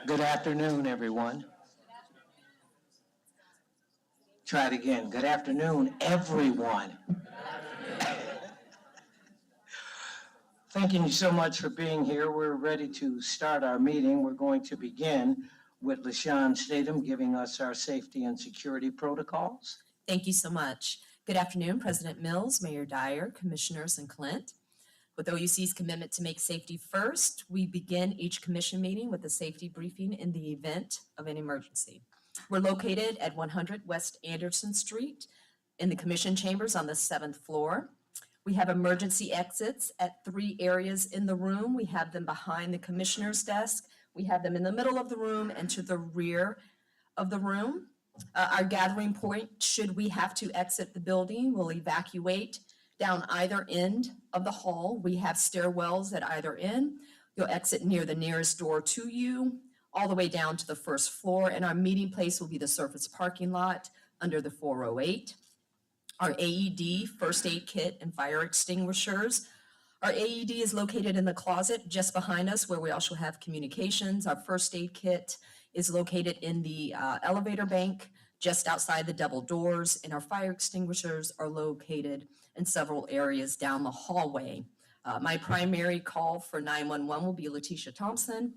Good afternoon, everyone. Try it again. Good afternoon, everyone. Thanking you so much for being here. We're ready to start our meeting. We're going to begin with LaShawn Statham giving us our safety and security protocols. Thank you so much. Good afternoon, President Mills, Mayor Dyer, Commissioners, and Clint. With OUC's commitment to make safety first, we begin each commission meeting with a safety briefing in the event of an emergency. We're located at 100 West Anderson Street in the commission chambers on the 7th floor. We have emergency exits at 3 areas in the room. We have them behind the commissioner's desk. We have them in the middle of the room and to the rear of the room. Our gathering point, should we have to exit the building, we'll evacuate down either end of the hall. We have stairwells at either end. You'll exit near the nearest door to you, all the way down to the 1st floor, and our meeting place will be the surface parking lot under the 408. Our AED, first aid kit, and fire extinguishers. Our AED is located in the closet just behind us, where we also have communications. Our first aid kit is located in the elevator bank just outside the double doors, and our fire extinguishers are located in several areas down the hallway. My primary call for 911 will be Letitia Thompson,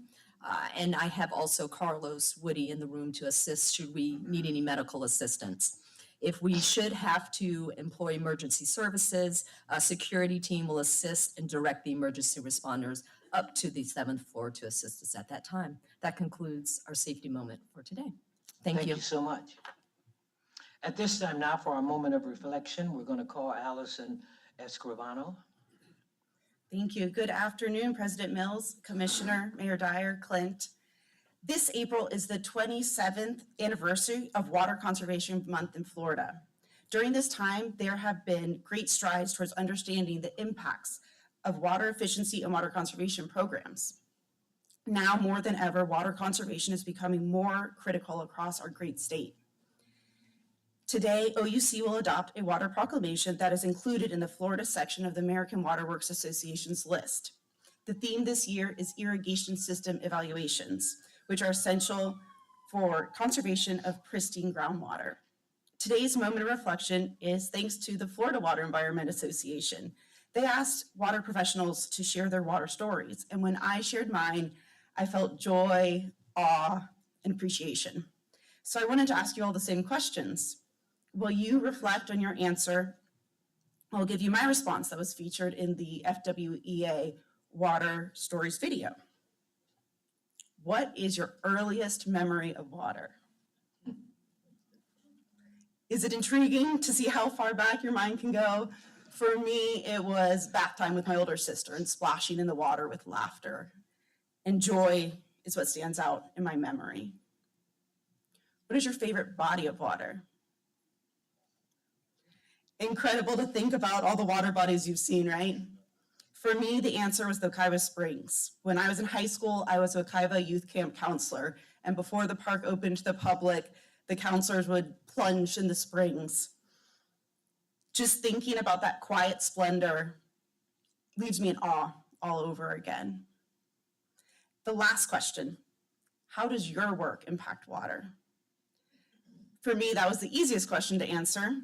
and I have also Carlos Woody in the room to assist should we need any medical assistance. If we should have to employ emergency services, a security team will assist and direct the emergency responders up to the 7th floor to assist us at that time. That concludes our safety moment for today. Thank you. Thank you so much. At this time now, for our moment of reflection, we're going to call Allison Escribano. Thank you. Good afternoon, President Mills, Commissioner, Mayor Dyer, Clint. This April is the 27th anniversary of Water Conservation Month in Florida. During this time, there have been great strides towards understanding the impacts of water efficiency and water conservation programs. Now more than ever, water conservation is becoming more critical across our great state. Today, OUC will adopt a water proclamation that is included in the Florida section of the American Water Works Association's list. The theme this year is irrigation system evaluations, which are essential for conservation of pristine groundwater. Today's moment of reflection is thanks to the Florida Water Environment Association. They asked water professionals to share their water stories, and when I shared mine, I felt joy, awe, and appreciation. So I wanted to ask you all the same questions. Will you reflect on your answer? I'll give you my response that was featured in the FWEA Water Stories video. What is your earliest memory of water? Is it intriguing to see how far back your mind can go? For me, it was bath time with my older sister and splashing in the water with laughter. And joy is what stands out in my memory. What is your favorite body of water? Incredible to think about all the water bodies you've seen, right? For me, the answer was the Wekiwa Springs. When I was in high school, I was a Wekiwa youth camp counselor, and before the park opened to the public, the counselors would plunge in the springs. Just thinking about that quiet splendor leaves me in awe all over again. The last question, how does your work impact water? For me, that was the easiest question to answer.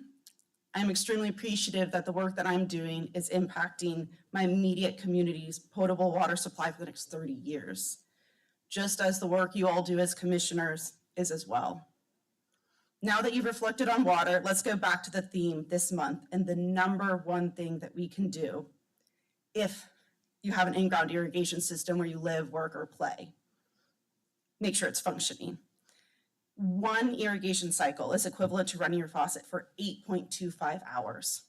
I'm extremely appreciative that the work that I'm doing is impacting my immediate community's potable water supply for the next 30 years, just as the work you all do as commissioners is as well. Now that you've reflected on water, let's go back to the theme this month and the number one thing that we can do if you have an in-ground irrigation system where you live, work, or play. Make sure it's functioning. One irrigation cycle is equivalent to running your faucet for 8.25 hours,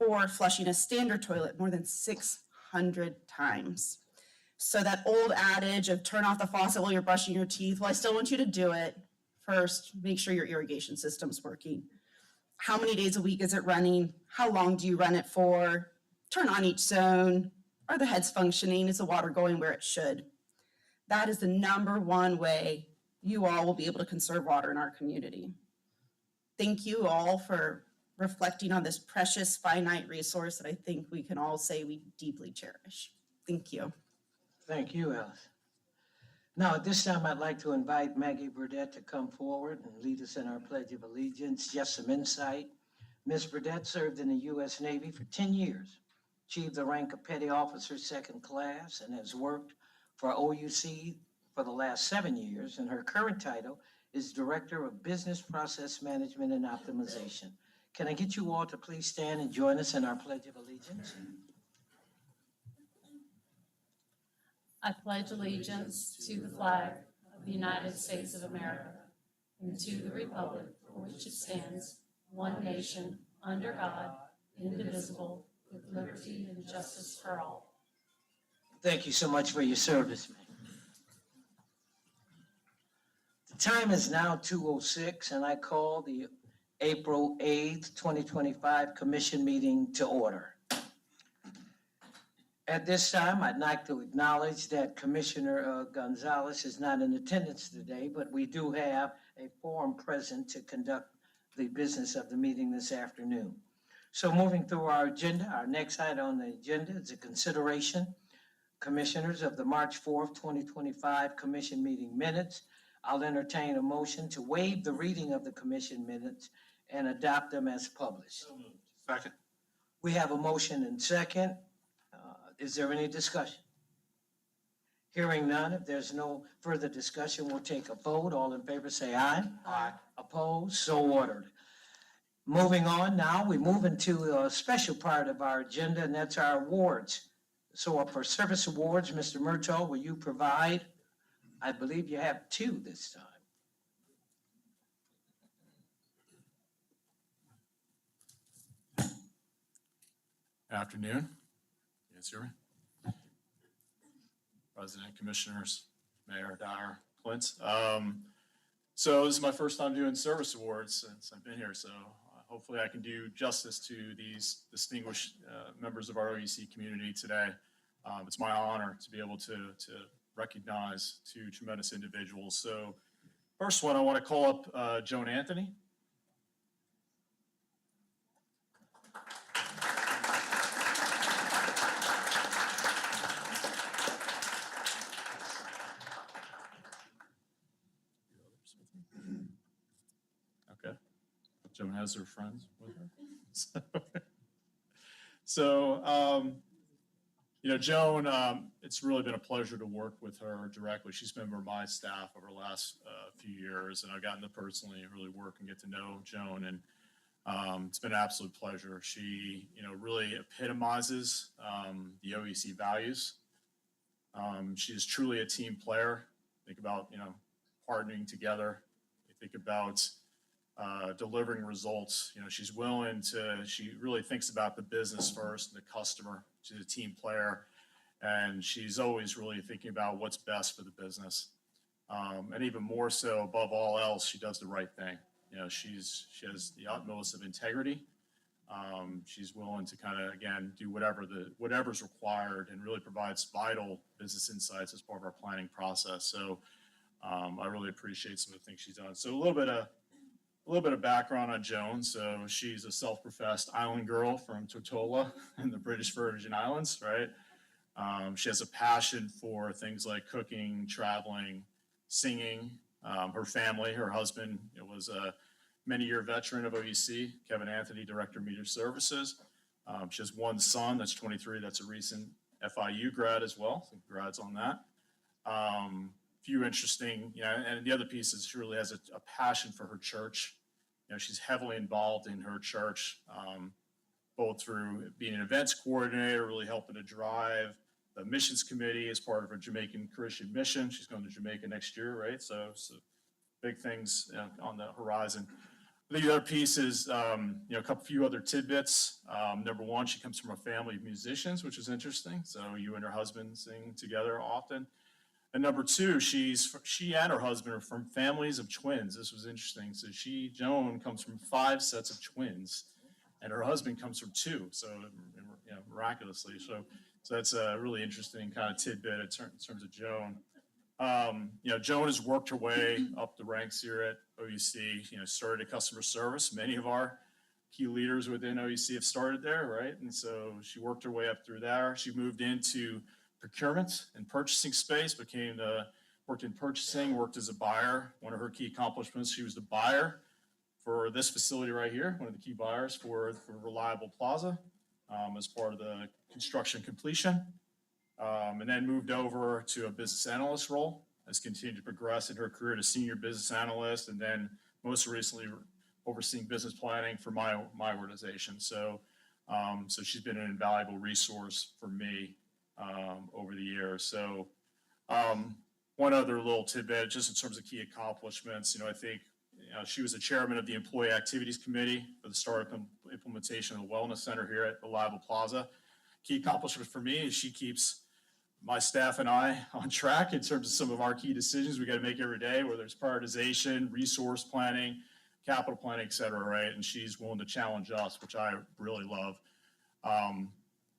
or flushing a standard toilet more than 600 times. So that old adage of turn off the faucet while you're brushing your teeth, well, I still want you to do it. First, make sure your irrigation system's working. How many days a week is it running? How long do you run it for? Turn on each zone. Are the heads functioning? Is the water going where it should? That is the number one way you all will be able to conserve water in our community. Thank you all for reflecting on this precious finite resource that I think we can all say we deeply cherish. Thank you. Thank you, Alice. Now, at this time, I'd like to invite Maggie Burdette to come forward and lead us in our Pledge of Allegiance. Just some insight. Ms. Burdette served in the U.S. Navy for 10 years, achieved the rank of Petty Officer Second Class, and has worked for OUC for the last 7 years. And her current title is Director of Business Process Management and Optimization. Can I get you all to please stand and join us in our Pledge of Allegiance? I pledge allegiance to the flag of the United States of America and to the republic for which it stands, one nation, under God, indivisible, with liberty and justice for all. Thank you so much for your service, ma'am. The time is now 2:06, and I call the April 8th, 2025 Commission meeting to order. At this time, I'd like to acknowledge that Commissioner Gonzalez is not in attendance today, but we do have a quorum present to conduct the business of the meeting this afternoon. So moving through our agenda, our next item on the agenda is a consideration, Commissioners, of the March 4th, 2025 Commission meeting minutes. I'll entertain a motion to waive the reading of the Commission minutes and adopt them as published. Second. We have a motion and second. Is there any discussion? Hearing none, if there's no further discussion, we'll take a vote. All in favor say aye. Aye. Opposed? So ordered. Moving on now, we move into a special part of our agenda, and that's our awards. So for service awards, Mr. Murtaugh, will you provide? I believe you have 2 this time. Afternoon. You guys hear me? President, Commissioners, Mayor Dyer, Clint. So this is my first time doing service awards since I've been here, so hopefully I can do justice to these distinguished members of our OUC community today. It's my honor to be able to recognize 2 tremendous individuals. So first one, I want to call up Joan Anthony. Okay. Joan has her friends with her. So, Joan, it's really been a pleasure to work with her directly. She's been a member of my staff over the last few years, and I've gotten to personally really work and get to know Joan, and it's been an absolute pleasure. She, really epitomizes the OEC values. She is truly a team player. Think about, partnering together. You think about delivering results. She's willing to, she really thinks about the business first and the customer. She's a team player, and she's always really thinking about what's best for the business. And even more so, above all else, she does the right thing. She has the utmost of integrity. She's willing to kind of, again, do whatever's required and really provides vital business insights as part of our planning process. So I really appreciate some of the things she's done. So a little bit of background on Joan. So she's a self-professed island girl from Tortola in the British Virgin Islands, right? She has a passion for things like cooking, traveling, singing. Her family, her husband, was a many-year veteran of OUC, Kevin Anthony, Director of Media Services. She has 1 son that's 23. That's a recent FIU grad as well. So congrats on that. Few interesting, and the other piece is she really has a passion for her church. She's heavily involved in her church, both through being an events coordinator, really helping to drive the missions committee as part of her Jamaican Christian mission. She's going to Jamaica next year, right? So big things on the horizon. The other piece is, a few other tidbits. Number 1, she comes from a family of musicians, which is interesting. So you and her husband sing together often. And number 2, she and her husband are from families of twins. This was interesting. So Joan comes from 5 sets of twins, and her husband comes from 2. So, miraculously. So that's a really interesting kind of tidbit in terms of Joan. Joan has worked her way up the ranks here at OUC, started at customer service. Many of our key leaders within OUC have started there, right? And so she worked her way up through there. She moved into procurement and purchasing space, became worked in purchasing, worked as a buyer. One of her key accomplishments, she was the buyer for this facility right here, one of the key buyers for Reliable Plaza as part of the construction completion. And then moved over to a business analyst role, has continued to progress in her career to senior business analyst, and then most recently overseeing business planning for my organization. So she's been an invaluable resource for me over the years. So one other little tidbit, just in terms of key accomplishments, I think she was the chairman of the Employee Activities Committee for the startup and implementation of the Wellness Center here at Reliable Plaza. Key accomplishment for me is she keeps my staff and I on track in terms of some of our key decisions we got to make every day, whether it's prioritization, resource planning, capital planning, et cetera, right? And she's willing to challenge us, which I really love.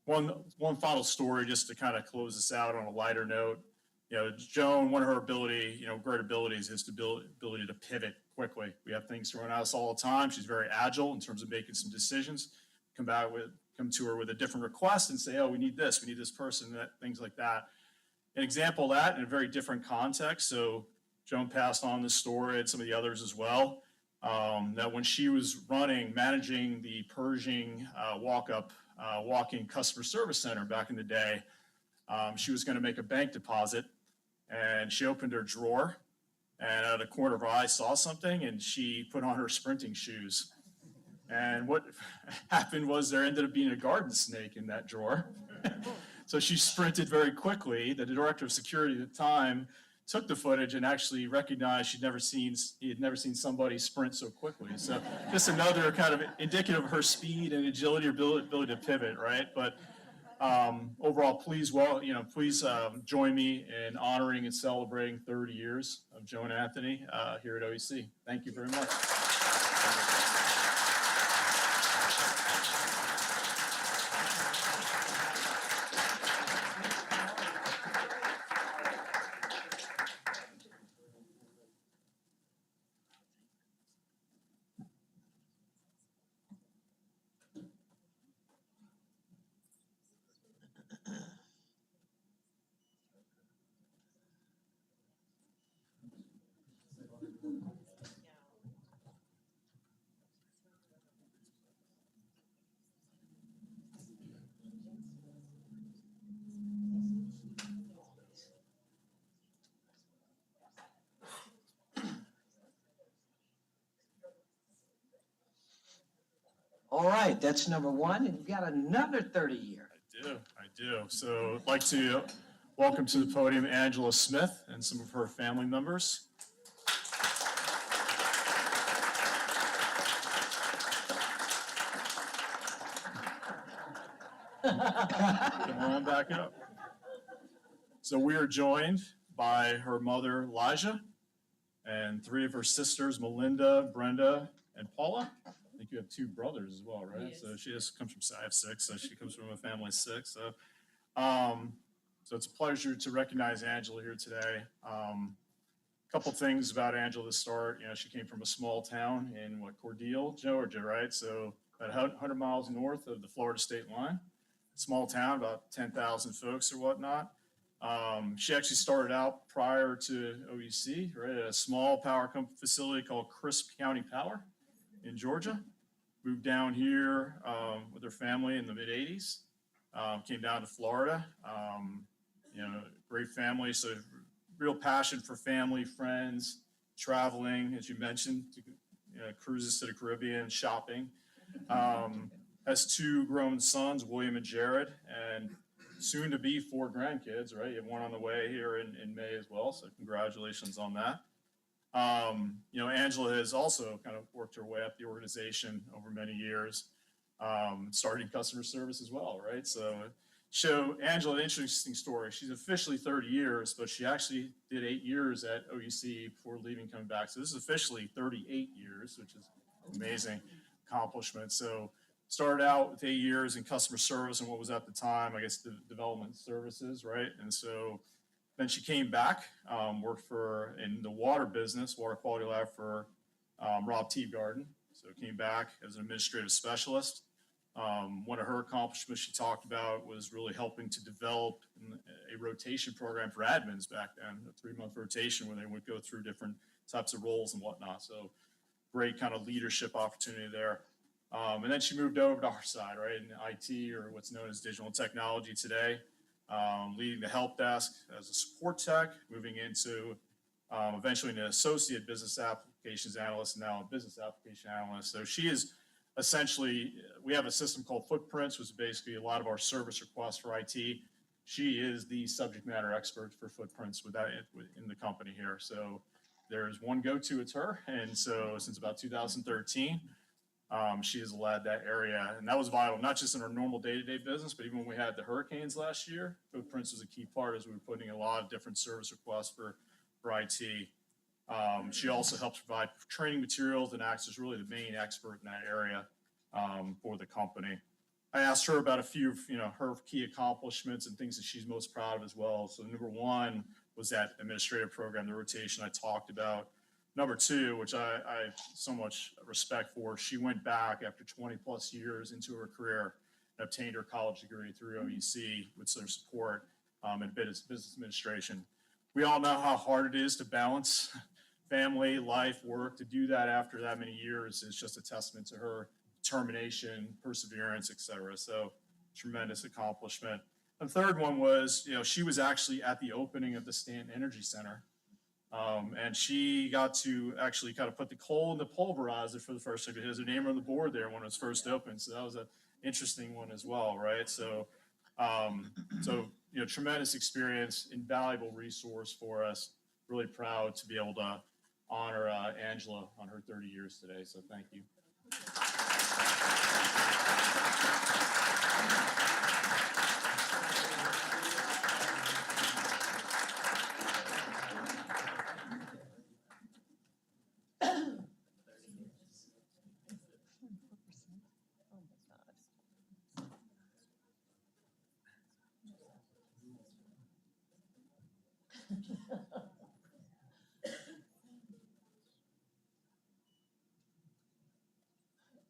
One final story, just to kind of close this out on a lighter note. Joan, one of her great abilities is the ability to pivot quickly. We have things thrown at us all the time. She's very agile in terms of making some decisions. Come to her with a different request and say, oh, we need this person, things like that. An example of that in a very different context. So Joan passed on this story and some of the others as well. That when she was managing the Pershing walk-in customer service center back in the day, she was going to make a bank deposit, and she opened her drawer, and out of the corner of her eye saw something, and she put on her sprinting shoes. And what happened was there ended up being a garden snake in that drawer. So she sprinted very quickly. The director of security at the time took the footage and actually recognized he had never seen somebody sprint so quickly. So just another kind of indicative of her speed and agility, ability to pivot, right? But overall, please join me in honoring and celebrating 30 years of Joan Anthony here at OUC. Thank you very much. All right, that's number one, and you've got another 30 year. I do. So I'd like to welcome to the podium Angela Smith and some of her family members. Come on back up. So we are joined by her mother, Elijah, and three of her sisters, Melinda, Brenda, and Paula. I think you have two brothers as well, right? Yes. So she just comes from, I have six, so she comes from a family of six. So it's a pleasure to recognize Angela here today. Couple things about Angela to start. She came from a small town in Cordele, Georgia, right? So about 100 miles north of the Florida state line. Small town, about 10,000 folks or whatnot. She actually started out prior to OUC, right, at a small power company facility called Crisp County Power in Georgia. Moved down here with her family in the mid 80s. Came down to Florida. Great family. So real passion for family, friends, traveling, as you mentioned, cruises to the Caribbean, shopping. Has two grown sons, William and Jared, and soon to be 4 grandkids, right? You have one on the way here in May as well, so congratulations on that. Angela has also kind of worked her way up the organization over many years, starting customer service as well, right? So Angela, an interesting story. She's officially 30 years, but she actually did 8 years at OUC before leaving, coming back. So this is officially 38 years, which is amazing accomplishment. So started out with 8 years in customer service and what was at the time, I guess, the development services, right? And so then she came back, worked in the water business, water quality lab for Rob Teagarden. So came back as an administrative specialist. One of her accomplishments she talked about was really helping to develop a rotation program for admins back then, a 3-month rotation where they would go through different types of roles and whatnot. So great kind of leadership opportunity there. And then she moved over to our side, right, in IT, or what's known as digital technology today, leading the help desk as a support tech, moving into eventually an associate business applications analyst, and now a business application analyst. So she is essentially, we have a system called Footprints, which is basically a lot of our service requests for IT. She is the subject matter expert for Footprints in the company here. So there's one go-to, it's her. And so since about 2013, she has led that area, and that was vital, not just in our normal day-to-day business, but even when we had the hurricanes last year, Footprints was a key part as we were putting in a lot of different service requests for IT. She also helps provide training materials and acts as really the main expert in that area for the company. I asked her about a few of her key accomplishments and things that she's most proud of as well. So number one was that administrative program, the rotation I talked about. Number two, which I have so much respect for, she went back after 20 plus years into her career and obtained her college degree through OUC with their support in business administration. We all know how hard it is to balance family, life, work. To do that after that many years is just a testament to her determination, perseverance, et cetera. So tremendous accomplishment. The third one was, she was actually at the opening of the Stanton Energy Center. And she got to actually kind of put the coal in the pulverizer for the first time. It has her name on the board there when it was first opened. So that was an interesting one as well, right? So, tremendous experience, invaluable resource for us. Really proud to be able to honor Angela on her 30 years today. So thank you.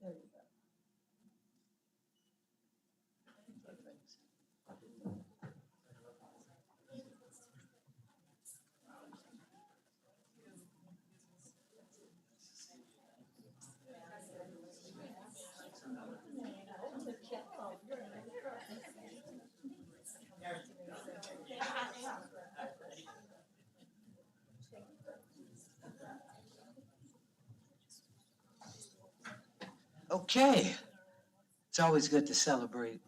There you go. Okay, it's always good to celebrate.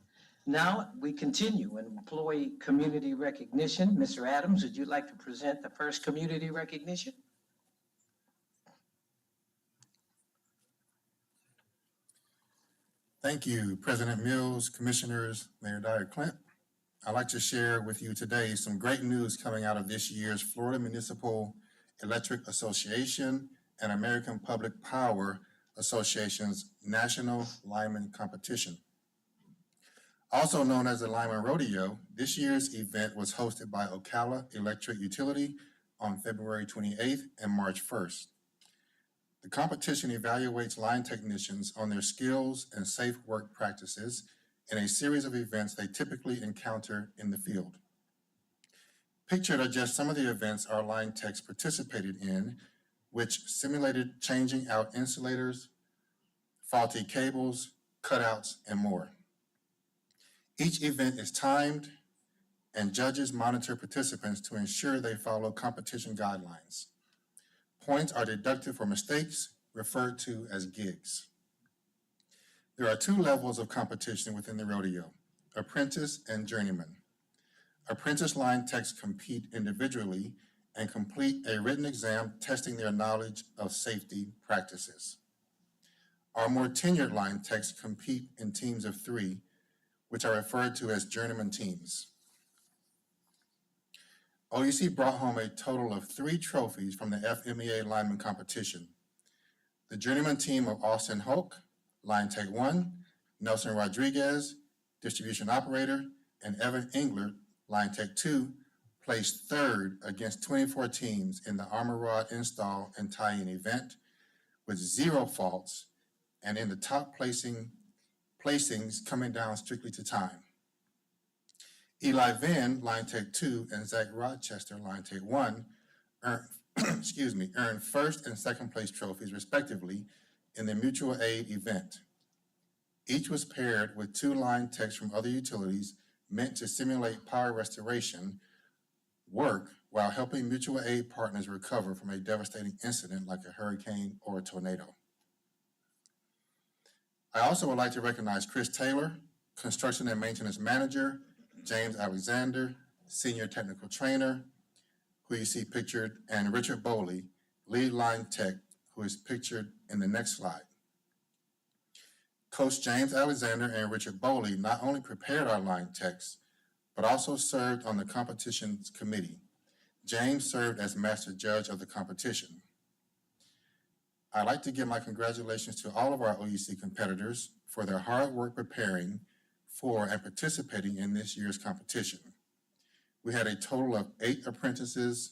Now we continue in employee community recognition. Mr. Adams, would you like to present the first community recognition? Thank you, President Mills, Commissioners, Mayor Dyer Clint. I'd like to share with you today some great news coming out of this year's Florida Municipal Electric Association and American Public Power Association's National Lineman Competition. Also known as the Lineman Rodeo, this year's event was hosted by Ocala Electric Utility on February 28th and March 1st. The competition evaluates line technicians on their skills and safe work practices in a series of events they typically encounter in the field. Pictured are just some of the events our line techs participated in, which simulated changing out insulators, faulty cables, cutouts, and more. Each event is timed, and judges monitor participants to ensure they follow competition guidelines. Points are deducted for mistakes, referred to as gigs. There are 2 levels of competition within the rodeo, apprentice and journeyman. Apprentice line techs compete individually and complete a written exam testing their knowledge of safety practices. Our more tenured line techs compete in teams of 3, which are referred to as journeyman teams. OUC brought home a total of 3 trophies from the FMEA lineman competition. The journeyman team of Austin Hulk, Line Tech 1, Nelson Rodriguez, Distribution Operator, and Evan Engler, Line Tech 2, placed 3rd against 24 teams in the armor rod install and tie-in event with 0 faults, and in the top placings coming down strictly to time. Eli Venn, Line Tech 2, and Zach Rochester, Line Tech 1, earned, earned first and second place trophies respectively in the mutual aid event. Each was paired with 2 line techs from other utilities meant to simulate power restoration work while helping mutual aid partners recover from a devastating incident like a hurricane or a tornado. I also would like to recognize Chris Taylor, Construction and Maintenance Manager, James Alexander, Senior Technical Trainer, who you see pictured, and Richard Bowley, Lead Line Tech, who is pictured in the next slide. Coach James Alexander and Richard Bowley not only prepared our line techs, but also served on the competitions committee. James served as master judge of the competition. I'd like to give my congratulations to all of our OUC competitors for their hard work preparing for and participating in this year's competition. We had a total of 8 apprentices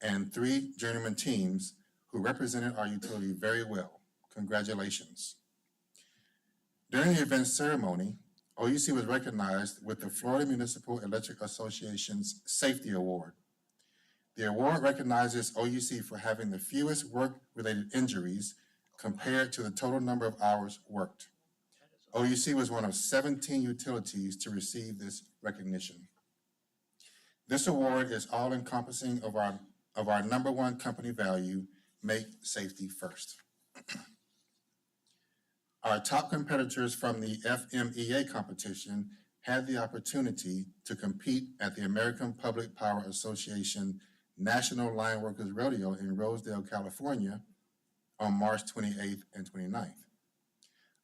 and 3 journeyman teams who represented our utility very well. Congratulations. During the event ceremony, OUC was recognized with the Florida Municipal Electric Association's Safety Award. The award recognizes OUC for having the fewest work-related injuries compared to the total number of hours worked. OUC was one of 17 utilities to receive this recognition. This award is all-encompassing of our #1 company value, make safety first. Our top competitors from the FMEA competition had the opportunity to compete at the American Public Power Association National Line Workers Rodeo in Rosedale, California on March 28th and 29th.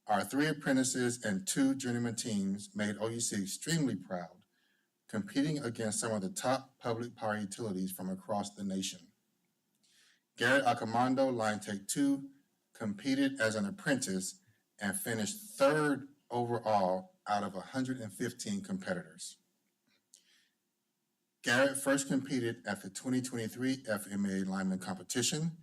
Our 3 apprentices and 2 journeyman teams made OUC extremely proud, competing against some of the top public power utilities from across the nation. Garrett Acamando, Line Tech 2, competed as an apprentice and finished 3rd overall out of 115 competitors. Garrett first competed at the 2023 FMEA lineman competition.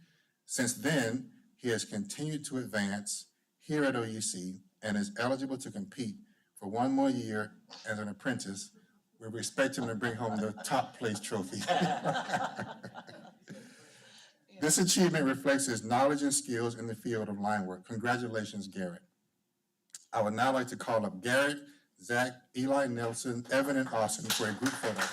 Since then, he has continued to advance here at OUC and is eligible to compete for 1 more year as an apprentice. We expect him to bring home the top place trophy. This achievement reflects his knowledge and skills in the field of line work. Congratulations, Garrett. I would now like to call up Garrett, Zach, Eli Nelson, Evan, and Austin for a group photo.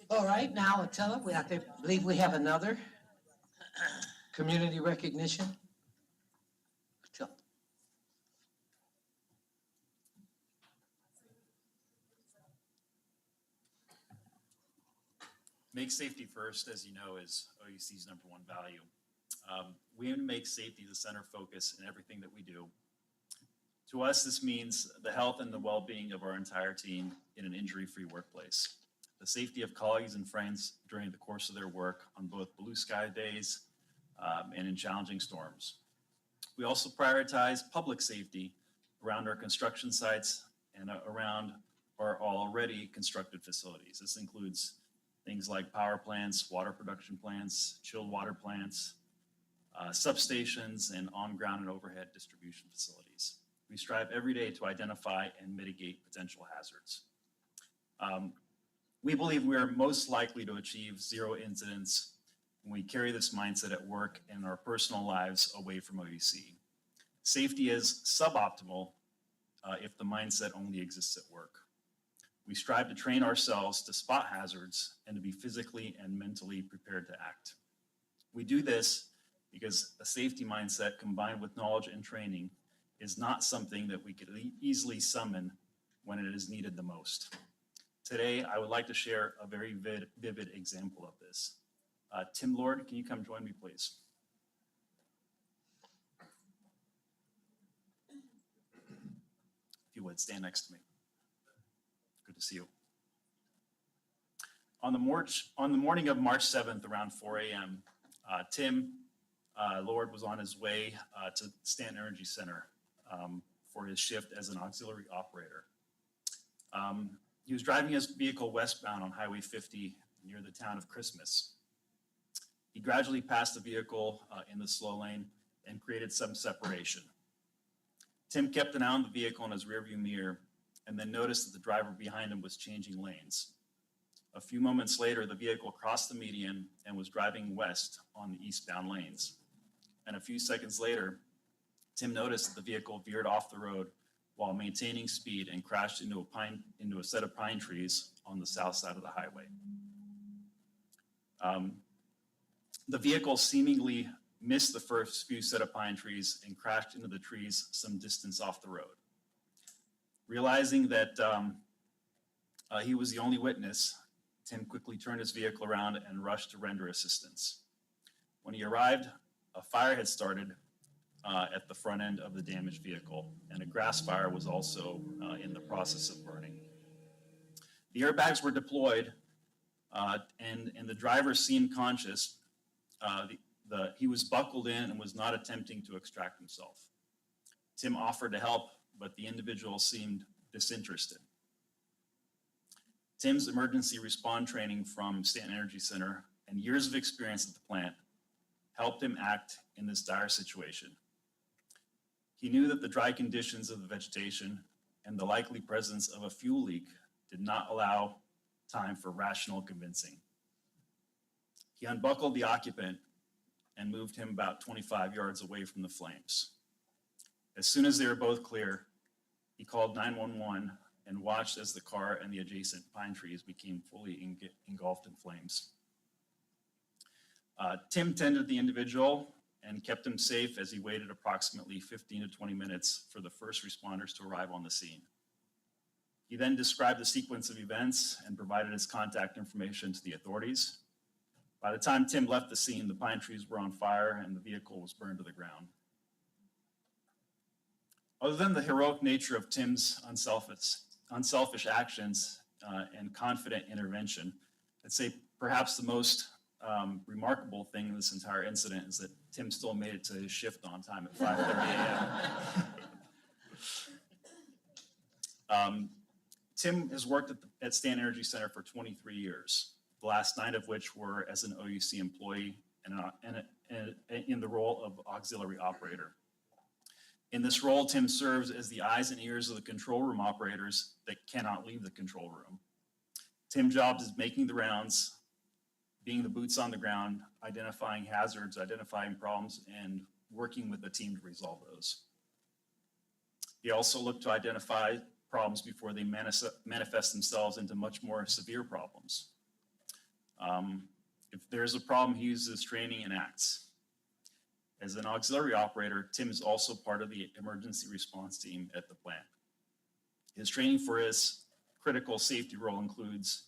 All right, now, Attila, I believe we have another community recognition. Attila. Make safety first, as you know, is OUC's #1 value. We aim to make safety the center focus in everything that we do. To us, this means the health and the well-being of our entire team in an injury-free workplace. The safety of colleagues and friends during the course of their work on both blue sky days and in challenging storms. We also prioritize public safety around our construction sites and around our already constructed facilities. This includes things like power plants, water production plants, chilled water plants, substations, and on-ground and overhead distribution facilities. We strive every day to identify and mitigate potential hazards. We believe we are most likely to achieve zero incidents when we carry this mindset at work and in our personal lives away from OUC. Safety is suboptimal if the mindset only exists at work. We strive to train ourselves to spot hazards and to be physically and mentally prepared to act. We do this because a safety mindset combined with knowledge and training is not something that we could easily summon when it is needed the most. Today, I would like to share a very vivid example of this. Tim Lord, can you come join me, please? If you would, stand next to me. Good to see you. On the morning of March 7th, around 4 a.m., Tim Lord was on his way to Stanton Energy Center for his shift as an auxiliary operator. He was driving his vehicle westbound on Highway 50 near the town of Christmas. He gradually passed the vehicle in the slow lane and created some separation. Tim kept an eye on the vehicle in his rearview mirror and then noticed that the driver behind him was changing lanes. A few moments later, the vehicle crossed the median and was driving west on the eastbound lanes. And a few seconds later, Tim noticed that the vehicle veered off the road while maintaining speed and crashed into a set of pine trees on the south side of the highway. The vehicle seemingly missed the first few set of pine trees and crashed into the trees some distance off the road. Realizing that he was the only witness, Tim quickly turned his vehicle around and rushed to render assistance. When he arrived, a fire had started at the front end of the damaged vehicle, and a grass fire was also in the process of burning. The airbags were deployed, and the driver seemed conscious. He was buckled in and was not attempting to extract himself. Tim offered to help, but the individual seemed disinterested. Tim's emergency response training from Stanton Energy Center and years of experience at the plant helped him act in this dire situation. He knew that the dry conditions of the vegetation and the likely presence of a fuel leak did not allow time for rational convincing. He unbuckled the occupant and moved him about 25 yards away from the flames. As soon as they were both clear, he called 911 and watched as the car and the adjacent pine trees became fully engulfed in flames. Tim tended the individual and kept him safe as he waited approximately 15 to 20 minutes for the first responders to arrive on the scene. He then described the sequence of events and provided his contact information to the authorities. By the time Tim left the scene, the pine trees were on fire and the vehicle was burned to the ground. Other than the heroic nature of Tim's unselfish actions and confident intervention, I'd say perhaps the most remarkable thing in this entire incident is that Tim still made it to his shift on time at 5:30 a.m. Tim has worked at Stanton Energy Center for 23 years, the last 9 of which were as an OUC employee and in the role of auxiliary operator. In this role, Tim serves as the eyes and ears of the control room operators that cannot leave the control room. Tim's job is making the rounds, being the boots on the ground, identifying hazards, identifying problems, and working with the team to resolve those. He also looked to identify problems before they manifest themselves into much more severe problems. If there's a problem, he uses training and acts. As an auxiliary operator, Tim is also part of the emergency response team at the plant. His training for his critical safety role includes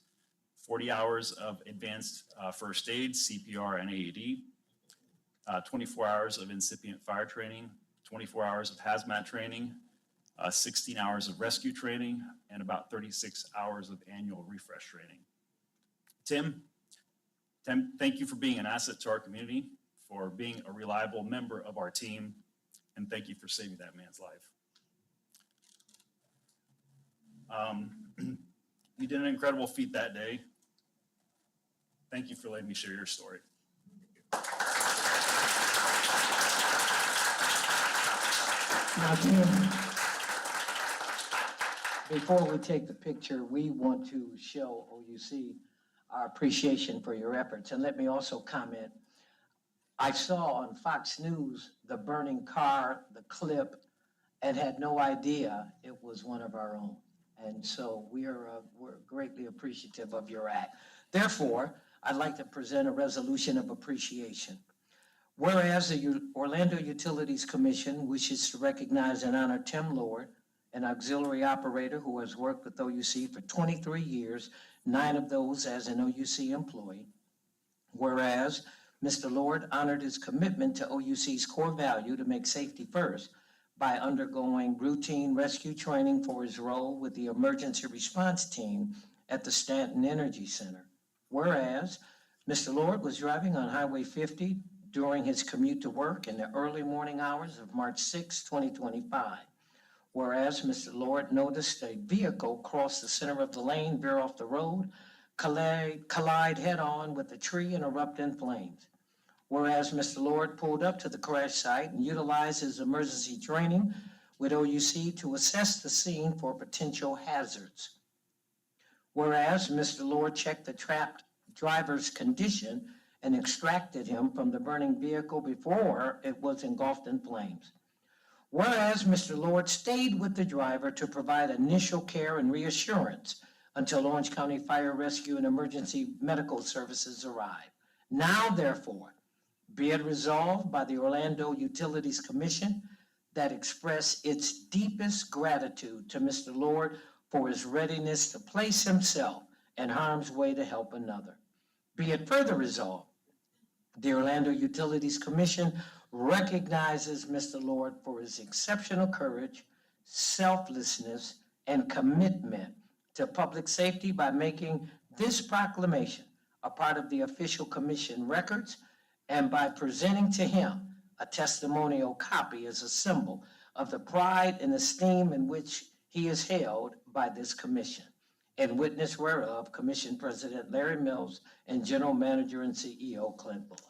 40 hours of advanced first aid, CPR, and AED, 24 hours of incipient fire training, 24 hours of hazmat training, 16 hours of rescue training, and about 36 hours of annual refresh training. Tim, thank you for being an asset to our community, for being a reliable member of our team, and thank you for saving that man's life. You did an incredible feat that day. Thank you for letting me share your story. Now, Jim, before we take the picture, we want to show OUC our appreciation for your efforts. And let me also comment, I saw on Fox News the burning car, the clip, and had no idea it was one of our own. And so we're greatly appreciative of your act. Therefore, I'd like to present a resolution of appreciation. Whereas the Orlando Utilities Commission wishes to recognize and honor Tim Lord, an auxiliary operator who has worked with OUC for 23 years, 9 of those as an OUC employee. Whereas Mr. Lord honored his commitment to OUC's core value to make safety first by undergoing routine rescue training for his role with the emergency response team at the Stanton Energy Center. Whereas Mr. Lord was driving on Highway 50 during his commute to work in the early morning hours of March 6, 2025. Whereas Mr. Lord noticed a vehicle cross the center of the lane, veer off the road, collide head-on with a tree and erupt in flames. Whereas Mr. Lord pulled up to the crash site and utilized his emergency training with OUC to assess the scene for potential hazards. Whereas Mr. Lord checked the trapped driver's condition and extracted him from the burning vehicle before it was engulfed in flames. Whereas Mr. Lord stayed with the driver to provide initial care and reassurance until Orange County Fire Rescue and Emergency Medical Services arrived. Now, therefore, be it resolved by the Orlando Utilities Commission that express its deepest gratitude to Mr. Lord for his readiness to place himself in harm's way to help another. Be it further resolved, the Orlando Utilities Commission recognizes Mr. Lord for his exceptional courage, selflessness, and commitment to public safety by making this proclamation a part of the official commission records and by presenting to him a testimonial copy as a symbol of the pride and esteem in which he is held by this commission. In witness whereof, Commission President Larry Mills and General Manager and CEO Clint Bullock.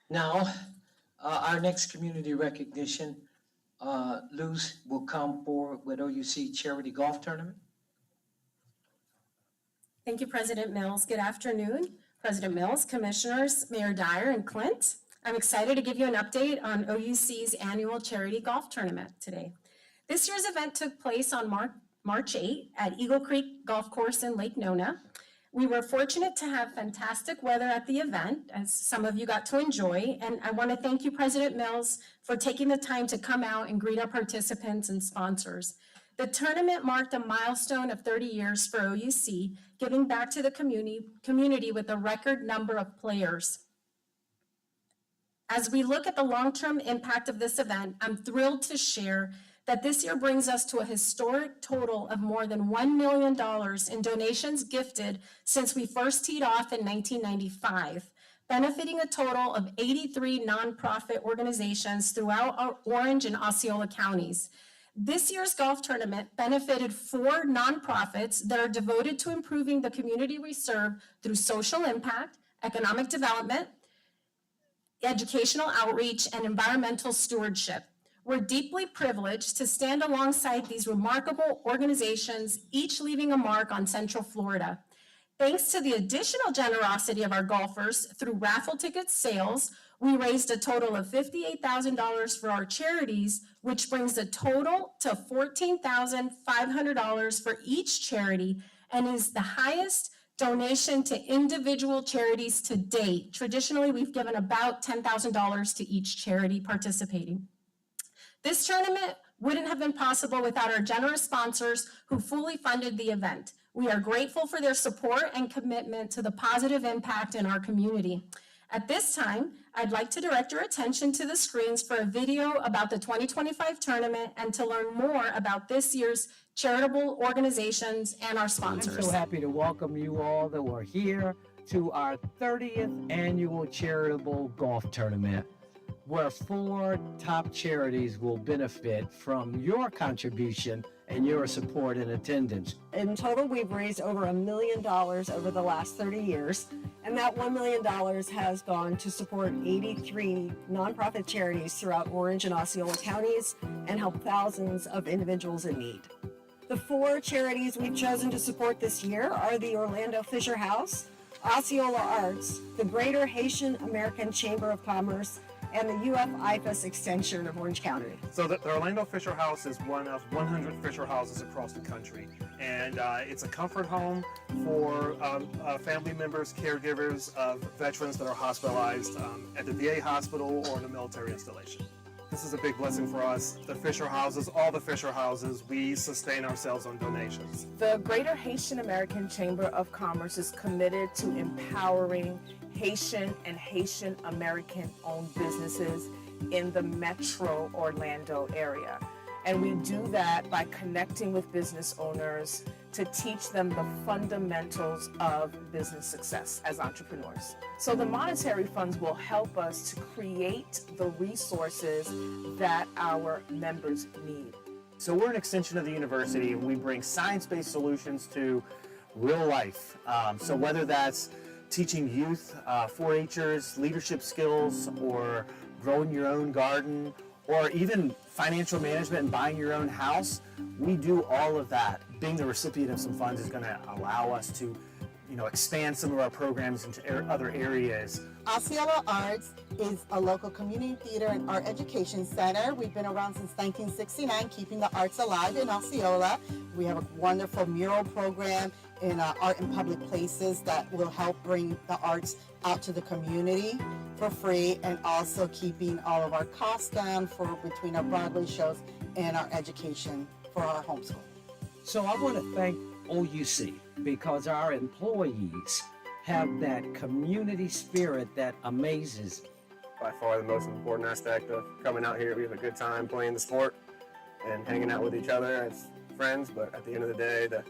Now, our next community recognition, Luz will come forward with OUC Charity Golf Tournament. Thank you, President Mills. Good afternoon, President Mills, Commissioners, Mayor Dyer, and Clint. I'm excited to give you an update on OUC's annual charity golf tournament today. This year's event took place on March 8 at Eagle Creek Golf Course in Lake Nona. We were fortunate to have fantastic weather at the event, as some of you got to enjoy, and I want to thank you, President Mills, for taking the time to come out and greet our participants and sponsors. The tournament marked a milestone of 30 years for OUC, giving back to the community with a record number of players. As we look at the long-term impact of this event, I'm thrilled to share that this year brings us to a historic total of more than $1 million in donations gifted since we first teed off in 1995, benefiting a total of 83 nonprofit organizations throughout our Orange and Osceola counties. This year's golf tournament benefited 4 nonprofits that are devoted to improving the community we serve through social impact, economic development, educational outreach, and environmental stewardship. We're deeply privileged to stand alongside these remarkable organizations, each leaving a mark on Central Florida. Thanks to the additional generosity of our golfers through raffle ticket sales, we raised a total of $58,000 for our charities, which brings the total to $14,500 for each charity and is the highest donation to individual charities to date. Traditionally, we've given about $10,000 to each charity participating. This tournament wouldn't have been possible without our generous sponsors who fully funded the event. We are grateful for their support and commitment to the positive impact in our community. At this time, I'd like to direct your attention to the screens for a video about the 2025 tournament and to learn more about this year's charitable organizations and our I'm sponsors. so happy to welcome you all that were here to our 30th annual charitable golf tournament, where 4 top charities will benefit from your contribution and your support and attendance. In total, we've raised over $1 million over the last 30 years, and that $1 million has gone to support 83 nonprofit charities throughout Orange and Osceola counties and help thousands of individuals in need. The 4 charities we've chosen to support this year are the Orlando Fisher House, Osceola Arts, the Greater Haitian American Chamber of Commerce, and the UF-IFAS extension of Orange County. So the Orlando Fisher House is one of 100 Fisher houses across the country. And it's a comfort home for family members, caregivers of veterans that are hospitalized at the VA hospital or in a military installation. This is a big blessing for us. The Fisher houses, all the Fisher houses, we sustain ourselves on donations. The Greater Haitian American Chamber of Commerce is committed to empowering Haitian and Haitian American owned businesses in the metro Orlando area. And we do that by connecting with business owners to teach them the fundamentals of business success as entrepreneurs. So the monetary funds will help us to create the resources that our members need. So we're an extension of the university, and we bring science-based solutions to real life. So whether that's teaching youth, 4-Hers, leadership skills, or growing your own garden, or even financial management and buying your own house, we do all of that. Being the recipient of some funds is going to allow us to, expand some of our programs into other areas. Osceola Arts is a local community theater and art education center. We've been around since 1969, keeping the arts alive in Osceola. We have a wonderful mural program in art in public places that will help bring the arts out to the community for free, and also keeping all of our costs down for between our Broadway shows and our education for our homeschool. So I want to thank OUC because our employees have that community spirit that amazes. By far the most important aspect of coming out here, we have a good time playing the sport and hanging out with each other as friends, but at the end of the day, the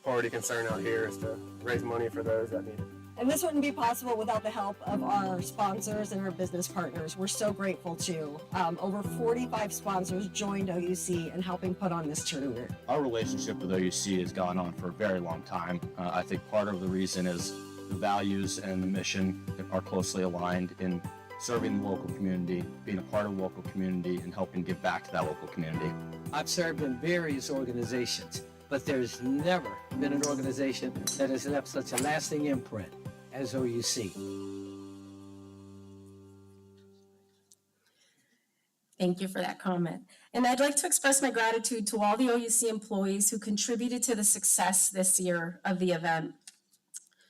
priority concern out here is to raise money for those that need it. And this wouldn't be possible without the help of our sponsors and our business partners. We're so grateful to. Over 45 sponsors joined OUC in helping put on this tournament. Our relationship with OUC has gone on for a very long time. I think part of the reason is the values and the mission are closely aligned in serving the local community, being a part of the local community, and helping give back to that local community. I've served in various organizations, but there's never been an organization that has left such a lasting imprint as OUC. Thank you for that comment. And I'd like to express my gratitude to all the OUC employees who contributed to the success this year of the event.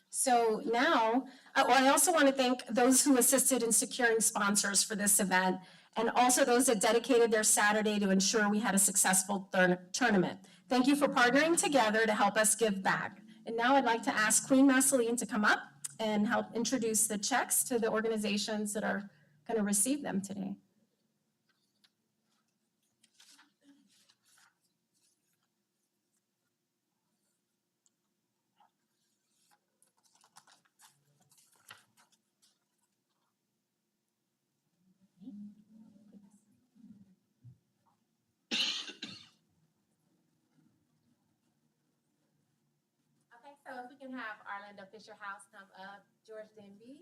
So now, I also want to thank those who assisted in securing sponsors for this event, and also those that dedicated their Saturday to ensure we had a successful tournament. Thank you for partnering together to help us give back. And now I'd like to ask Queen Marceline to come up and help introduce the checks to the organizations that are going to receive them today. Okay, so if we can have Orlando Fisher House come up, George Denby.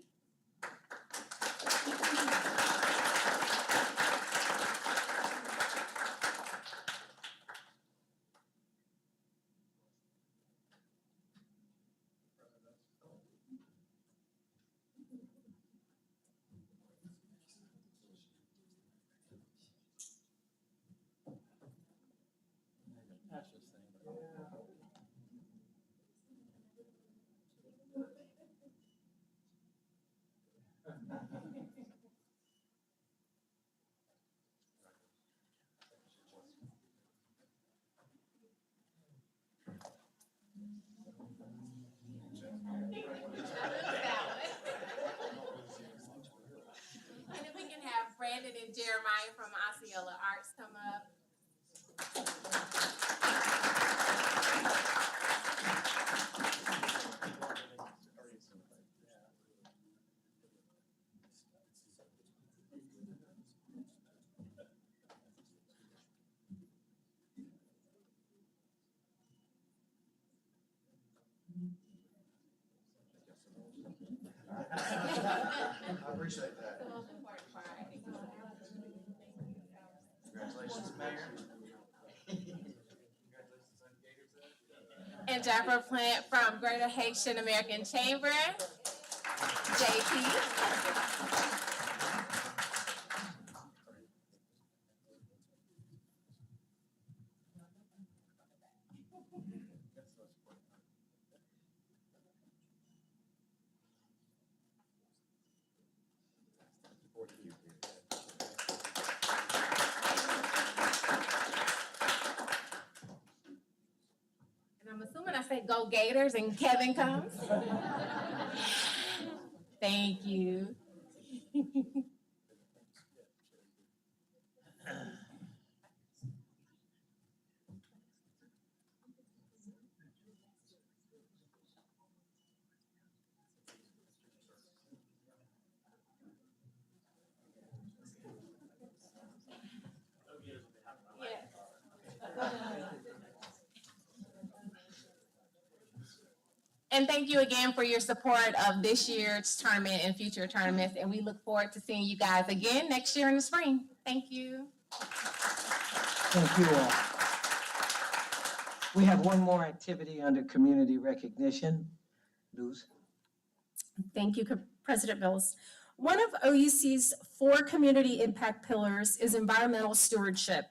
and Jeremiah from Osceola Arts come up. I appreciate that. The most important part, I think. Congratulations, Mayor. And Jacqueline Plant from Greater Haitian American Chamber. JP. And I'm assuming I said go Gators and Kevin comes. Thank you. And thank you again for your support of this year's tournament and future tournaments. And we look forward to seeing you guys again next year in the spring. Thank you. Thank you all. We have one more activity under community recognition. Luz? Thank you, President Mills. One of OUC's 4 community impact pillars is environmental stewardship.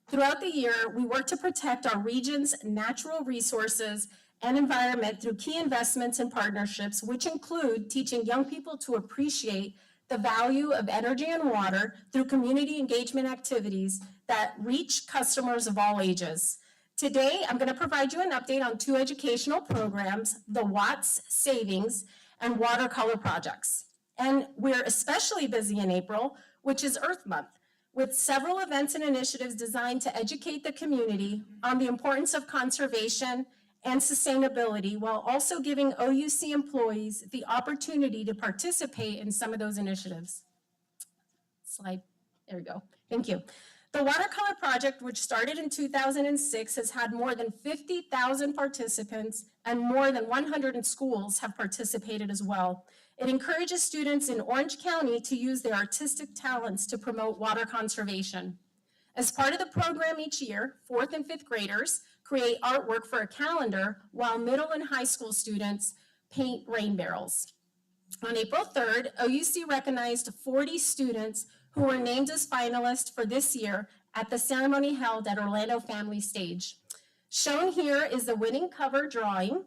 Throughout the year, we work to protect our region's natural resources and environment through key investments and partnerships, which include teaching young people to appreciate the value of energy and water through community engagement activities that reach customers of all ages. Today, I'm going to provide you an update on 2 educational programs, the Watts Savings and Watercolor projects. And we're especially busy in April, which is Earth Month, with several events and initiatives designed to educate the community on the importance of conservation and sustainability, while also giving OUC employees the opportunity to participate in some of those initiatives. Slide, there we go, thank you. The Watercolor Project, which started in 2006, has had more than 50,000 participants and more than 100 schools have participated as well. It encourages students in Orange County to use their artistic talents to promote water conservation. As part of the program each year, 4th and 5th graders create artwork for a calendar, while middle and high school students paint rain barrels. On April 3rd, OUC recognized 40 students who were named as finalists for this year at the ceremony held at Orlando Family Stage. Shown here is the winning cover drawing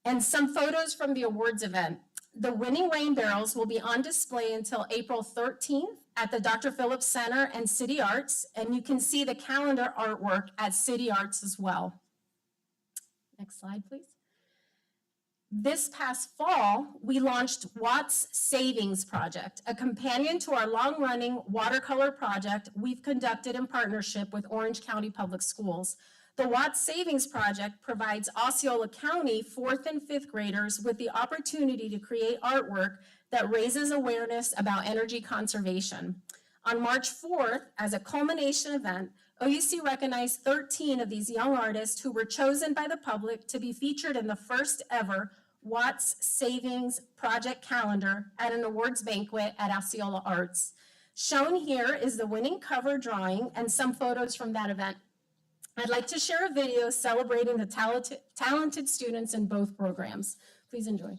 and some photos from the awards event. The winning rain barrels will be on display until April 13th at the Dr. Phillips Center and City Arts, and you can see the calendar artwork at City Arts as well. Next slide, please. This past fall, we launched Watts Savings Project, a companion to our long-running watercolor project we've conducted in partnership with Orange County Public Schools. The Watts Savings Project provides Osceola County 4th and 5th graders with the opportunity to create artwork that raises awareness about energy conservation. On March 4th, as a culmination event, OUC recognized 13 of these young artists who were chosen by the public to be featured in the first ever Watts Savings Project calendar at an awards banquet at Osceola Arts. Shown here is the winning cover drawing and some photos from that event. I'd like to share a video celebrating the talented students in both programs. Please enjoy.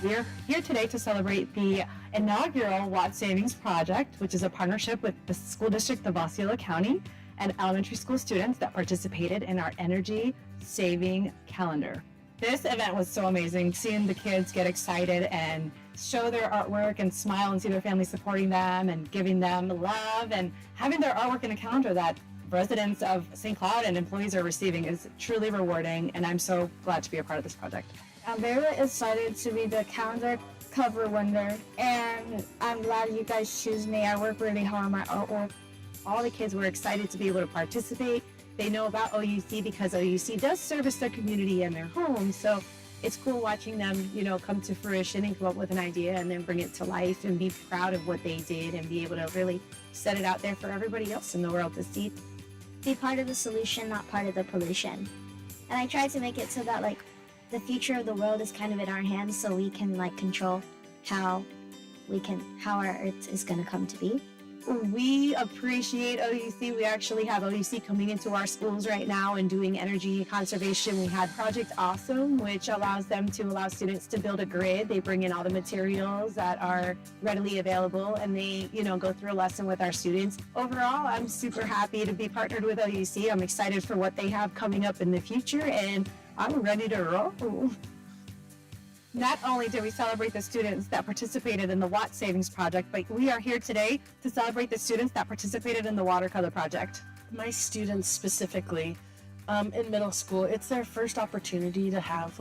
We're here today to celebrate the inaugural Watts Savings Project, which is a partnership with the School District of Osceola County and elementary school students that participated in our energy saving calendar. This event was so amazing, seeing the kids get excited and show their artwork and smile and see their family supporting them and giving them love, and having their artwork in a calendar that residents of St. Cloud and employees are receiving is truly rewarding, and I'm so glad to be a part of this project. I'm very excited to be the calendar cover winner, and I'm glad you guys choose me. I work really hard on my artwork. All the kids were excited to be able to participate. They know about OUC because OUC does service their community and their homes. So it's cool watching them, come to fruition and come up with an idea and then bring it to life and be proud of what they did and be able to really set it out there for everybody else in the world to see. Be part of the solution, not part of the pollution. And I try to make it so that the future of the world is kind of in our hands, so we can control how our Earth is going to come to be. We appreciate OUC. We actually have OUC coming into our schools right now and doing energy conservation. We had Project Awesome, which allows them to allow students to build a grid. They bring in all the materials that are readily available, and they, go through a lesson with our students. Overall, I'm super happy to be partnered with OUC. I'm excited for what they have coming up in the future, and I'm ready to roll. Not only did we celebrate the students that participated in the Watt Savings Project, but we are here today to celebrate the students that participated in the Watercolor Project. My students specifically, in middle school, it's their first opportunity to have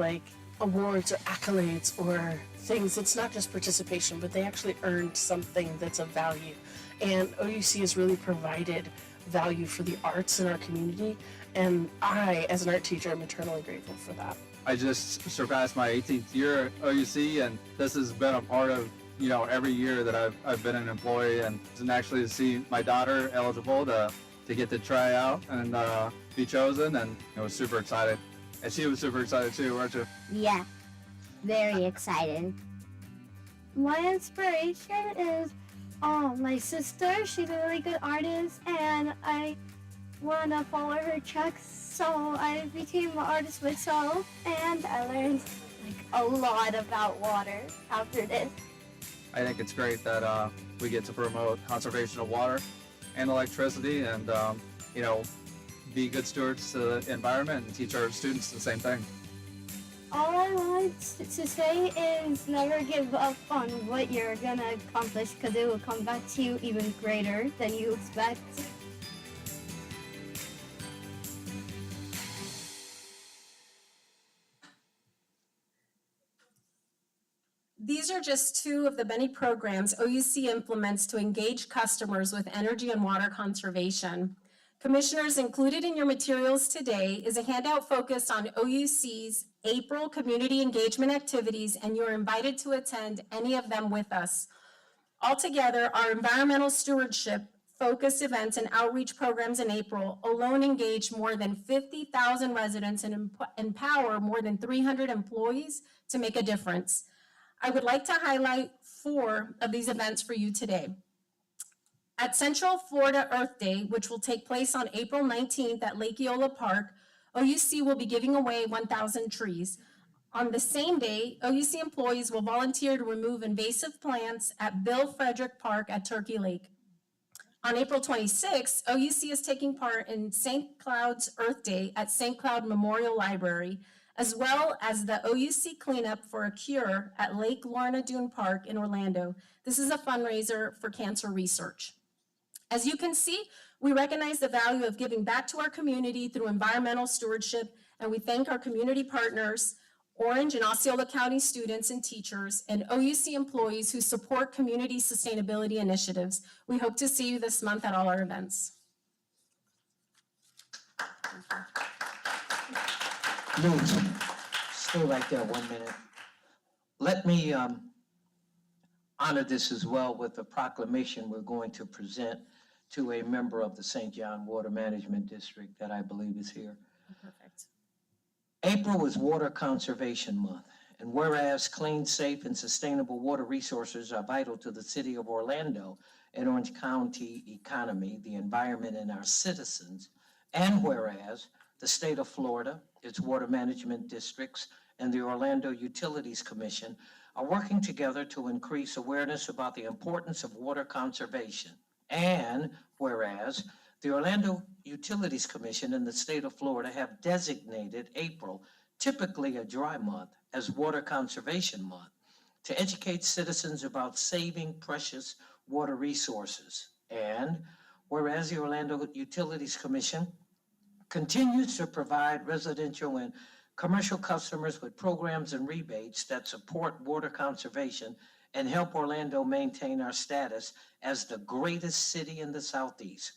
awards or accolades or things. It's not just participation, but they actually earned something that's of value. And OUC has really provided value for the arts in our community. And I, as an art teacher, am eternally grateful for that. I just surpassed my 18th year at OUC, and this has been a part of, every year that I've been an employee, and actually to see my daughter eligible to get to try out and be chosen, and I was super excited. And she was super excited too, weren't you? Yeah, very excited. My inspiration is my sister. She's a really good artist, and I want to follow her tracks. So I became an artist myself, and I learned a lot about water after this. I think it's great that we get to promote conservation of water and electricity, and be good stewards to the environment and teach our students the same thing. All I want to say is never give up on what you're gonna accomplish, because it will come back to you even greater than you expect. These are just two of the many programs OUC implements to engage customers with energy and water conservation. Commissioners, included in your materials today is a handout focused on OUC's April community engagement activities, and you're invited to attend any of them with us. Altogether, our environmental stewardship focused events and outreach programs in April alone engaged more than 50,000 residents and empower more than 300 employees to make a difference. I would like to highlight 4 of these events for you today. At Central Florida Earth Day, which will take place on April 19th at Lake Eola Park, OUC will be giving away 1,000 trees. On the same day, OUC employees will volunteer to remove invasive plants at Bill Frederick Park at Turkey Lake. On April 26th, OUC is taking part in St. Cloud's Earth Day at St. Cloud Memorial Library, as well as the OUC Cleanup for a Cure at Lake Lorna Dune Park in Orlando. This is a fundraiser for cancer research. As you can see, we recognize the value of giving back to our community through environmental stewardship, and we thank our community partners, Orange and Osceola County students and teachers, and OUC employees who support community sustainability initiatives. We hope to see you this month at all our events. Luke, stay right there 1 minute. Let me honor this as well with a proclamation we're going to present to a member of the St. John Water Management District that I believe is here. Perfect. April is Water Conservation Month, and whereas clean, safe, and sustainable water resources are vital to the city of Orlando and Orange County economy, the environment, and our citizens, and whereas the state of Florida, its water management districts, and the Orlando Utilities Commission are working together to increase awareness about the importance of water conservation. And whereas The Orlando Utilities Commission and the state of Florida have designated April, typically a dry month, as Water Conservation Month to educate citizens about saving precious water resources. And whereas the Orlando Utilities Commission continues to provide residential and commercial customers with programs and rebates that support water conservation and help Orlando maintain our status as the greatest city in the Southeast.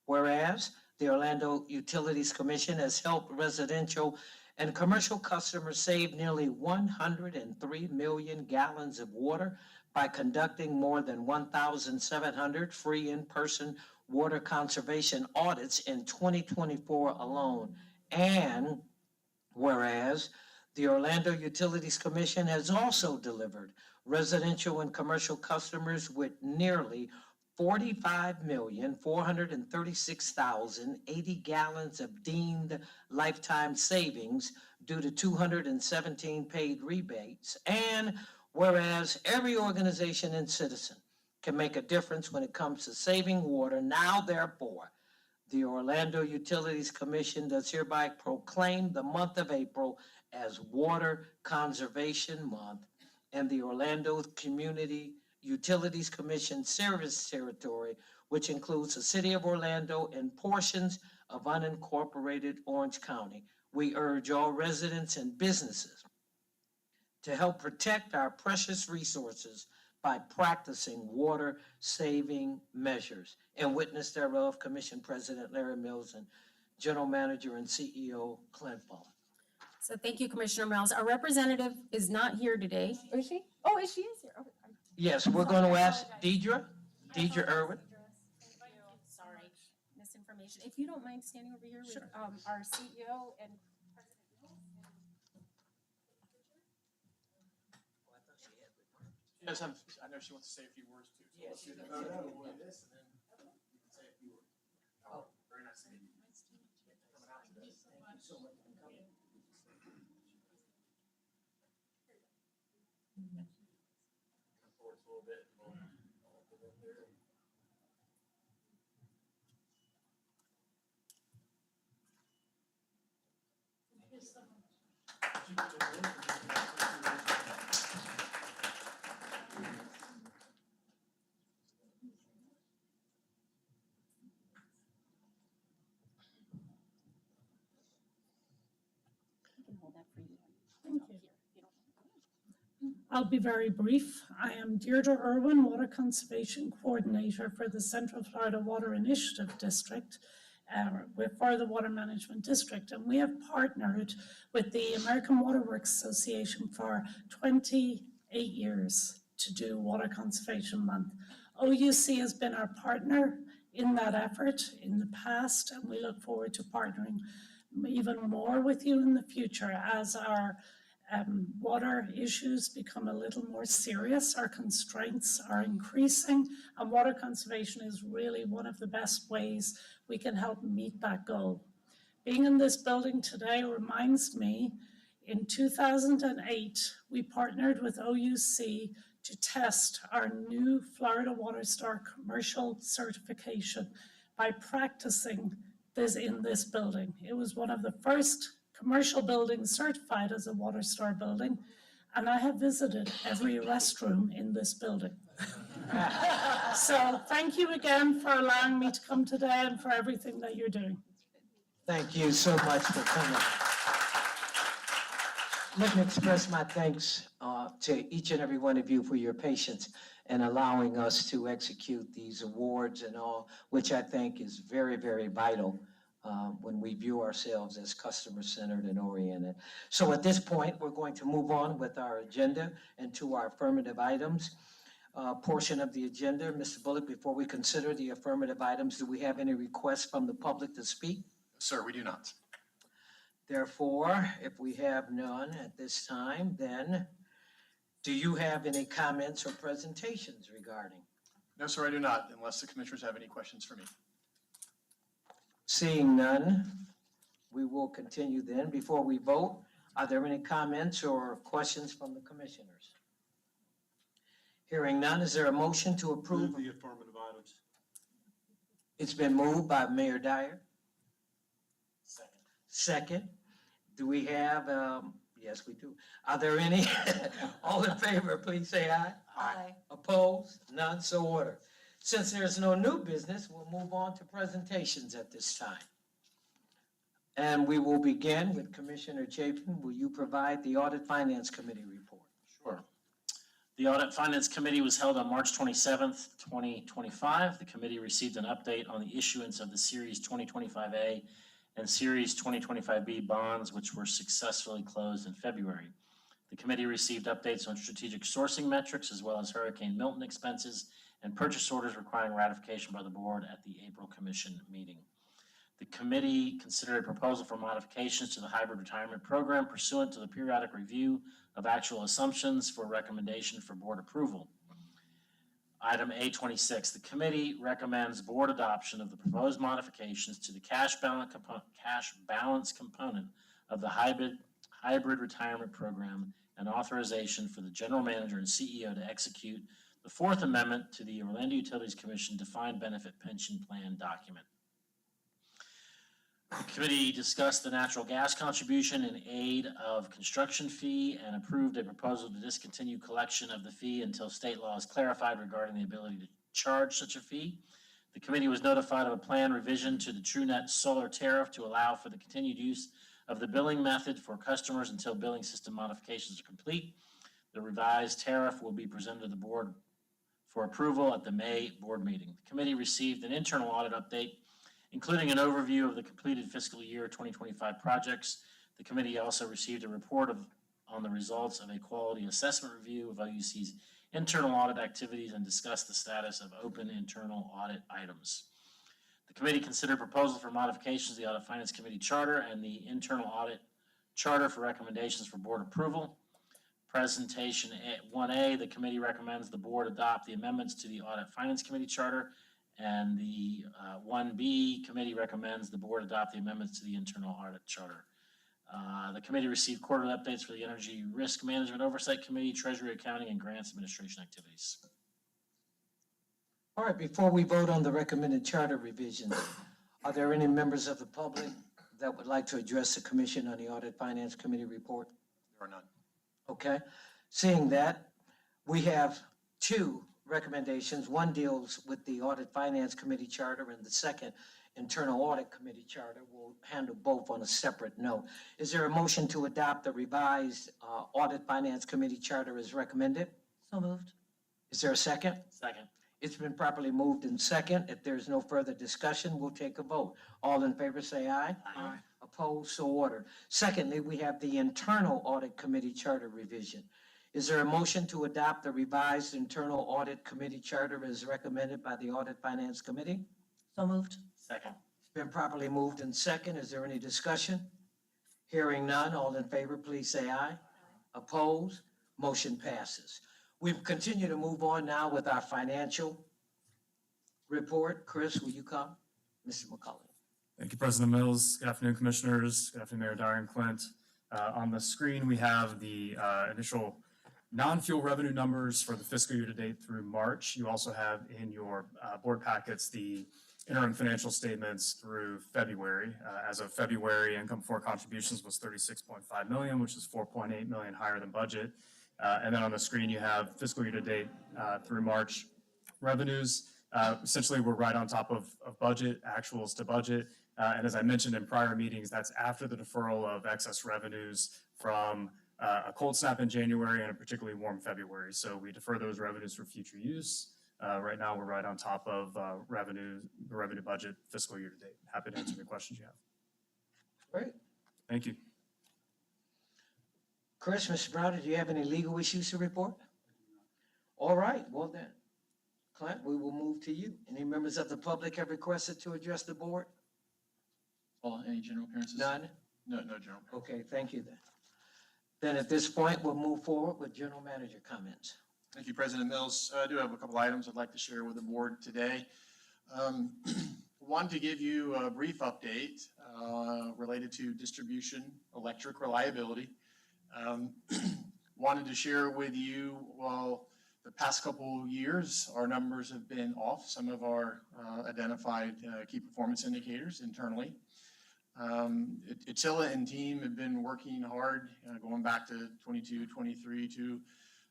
Whereas the Orlando Utilities Commission has helped residential and commercial customers save nearly 103 million gallons of water by conducting more than 1,700 free in-person water conservation audits in 2024 alone. And whereas the Orlando Utilities Commission has also delivered residential and commercial customers with nearly 45,436,080 gallons of deemed lifetime savings due to 217 paid rebates. And whereas every organization and citizen can make a difference when it comes to saving water, now therefore, the Orlando Utilities Commission does hereby proclaim the month of April as Water Conservation Month, and the Orlando Community Utilities Commission service territory, which includes the city of Orlando and portions of unincorporated Orange County. We urge all residents and businesses to help protect our precious resources by practicing water-saving measures. In witness thereof, Commission President Larry Mills and General Manager and CEO Clint Ball. So thank you, Commissioner Mills. Our representative is not here today. Or is she? Oh, she is here. Oh, Yes, we're going to ask Deidre Irwin. sorry, misinformation. If you don't mind standing over here with our CEO and President Mills. Yes, I know she wants to say a few words too. Yes, she does. Very nice to meet you. Coming out today. Thank you so much for coming. Come forward a little bit. We'll put it there. Thank you. I'll be very brief. I am Deirdre Irwin, Water Conservation Coordinator for the Central Florida Water Initiative District, for the Water Management District. And we have partnered with the American Water Works Association for 28 years to do Water Conservation Month. OUC has been our partner in that effort in the past, and we look forward to partnering even more with you in the future as our water issues become a little more serious. Our constraints are increasing, and water conservation is really one of the best ways we can help meet that goal. Being in this building today reminds me, in 2008, we partnered with OUC to test our new Florida Water Star commercial certification by practicing this in this building. It was one of the first commercial buildings certified as a Water Star building, and I have visited every restroom in this building. So thank you again for allowing me to come today and for everything that you're doing. Thank you so much for coming. Let me express my thanks to each and every one of you for your patience and allowing us to execute these awards and all, which I think is very, very vital when we view ourselves as customer-centered and oriented. So at this point, we're going to move on with our agenda and to our affirmative items portion of the agenda. Mr. Bullock, before we consider the affirmative items, do we have any requests from the public to speak? Sir, we do not. Therefore, if we have none at this time, then do you have any comments or presentations regarding? No, sir, I do not, unless the commissioners have any questions for me. Seeing none, we will continue then. Before we vote, are there any comments or questions from the commissioners? Hearing none, is there a motion to approve? The affirmative items. It's been moved by Mayor Dyer. Second. Do we have, yes, we do. Are there any, all in favor, please say aye. Aye. Opposed? None, so ordered. Since there's no new business, we'll move on to presentations at this time. And we will begin with Commissioner Chapin. Will you provide the Audit Finance Committee report? Sure. The Audit Finance Committee was held on March 27th, 2025. The committee received an update on the issuance of the Series 2025A and Series 2025B bonds, which were successfully closed in February. The committee received updates on strategic sourcing metrics as well as Hurricane Milton expenses and purchase orders requiring ratification by the board at the April Commission meeting. The committee considered a proposal for modifications to the hybrid retirement program pursuant to the periodic review of actual assumptions for recommendation for board approval. Item A26, the committee recommends board adoption of the proposed modifications to the cash balance component of the hybrid retirement program and authorization for the general manager and CEO to execute the Fourth Amendment to the Orlando Utilities Commission Defined Benefit Pension Plan document. The committee discussed the natural gas contribution in aid of construction fee and approved a proposal to discontinue collection of the fee until state law is clarified regarding the ability to charge such a fee. The committee was notified of a planned revision to the TrueNet solar tariff to allow for the continued use of the billing method for customers until billing system modifications are complete. The revised tariff will be presented to the board for approval at the May board meeting. The committee received an internal audit update including an overview of the completed fiscal year 2025 projects. The committee also received a report on the results of a quality assessment review of OUC's internal audit activities and discussed the status of open internal audit items. The committee considered proposal for modifications to the Audit Finance Committee Charter and the Internal Audit Charter for recommendations for board approval. Presentation 1A, the committee recommends the board adopt the amendments to the Audit Finance Committee Charter, and the 1B committee recommends the board adopt the amendments to the Internal Audit Charter. The committee received quarterly updates for the Energy Risk Management Oversight Committee, Treasury Accounting, and Grants Administration activities. All right, before we vote on the recommended charter revisions, are there any members of the public that would like to address the commission on the Audit Finance Committee report? There are none. Okay, seeing that, we have two recommendations. One deals with the Audit Finance Committee Charter and the second Internal Audit Committee Charter. We'll handle both on a separate note. Is there a motion to adopt the revised Audit Finance Committee Charter as recommended? So moved. Is there a second? Second. It's been properly moved in second. If there's no further discussion, we'll take a vote. All in favor say aye. Aye. Opposed, so ordered. Secondly, we have the Internal Audit Committee Charter revision. Is there a motion to adopt the revised Internal Audit Committee Charter as recommended by the Audit Finance Committee? So moved. Second. It's been properly moved in second. Is there any discussion? Hearing none, all in favor, please say aye. Opposed, motion passes. We've continued to move on now with our financial report. Chris, will you come? Mr. McCullough. Thank you, President Mills. Good afternoon, Commissioners. Good afternoon, Mayor Dyer and Clint. On the screen, we have the initial non-fuel revenue numbers for the fiscal year to date through March. You also have in your board packets the interim financial statements through February. As of February, income before contributions was $36.5 million, which is $4.8 million higher than budget. And then on the screen, you have fiscal year to date through March revenues. Essentially, we're right on top of budget, actuals to budget. And as I mentioned in prior meetings, that's after the deferral of excess revenues from a cold snap in January and a particularly warm February. So we defer those revenues for future use. Right now, we're right on top of the revenue budget fiscal year to date. Happy to answer any questions you have. Great. Thank you. Chris, Mr. Browder, do you have any legal issues to report? All right, well then, Clint, we will move to you. Any members of the public have requested to address the board? Any general appearances? None? No general. Okay, thank you then. Then at this point, we'll move forward with general manager comments. Thank you, President Mills. I do have a couple items I'd like to share with the board today. Wanted to give you a brief update related to distribution electric reliability. Wanted to share with you, well, The past couple years, our numbers have been off some of our identified key performance indicators internally. Attila and team have been working hard, going back to 22, 23, to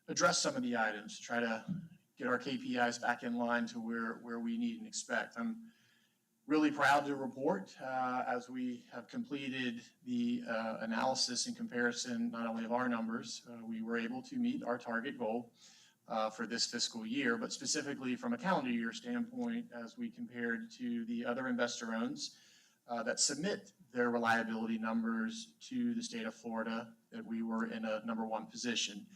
address some of the items, to try to get our KPIs back in line to where we need and expect. I'm really proud to report, as we have completed the analysis and comparison, not only of our numbers, we were able to meet our target goal for this fiscal year, but specifically from a calendar year standpoint, as we compared to the other investor owns that submit their reliability numbers to the state of Florida, that we were in a #1 position.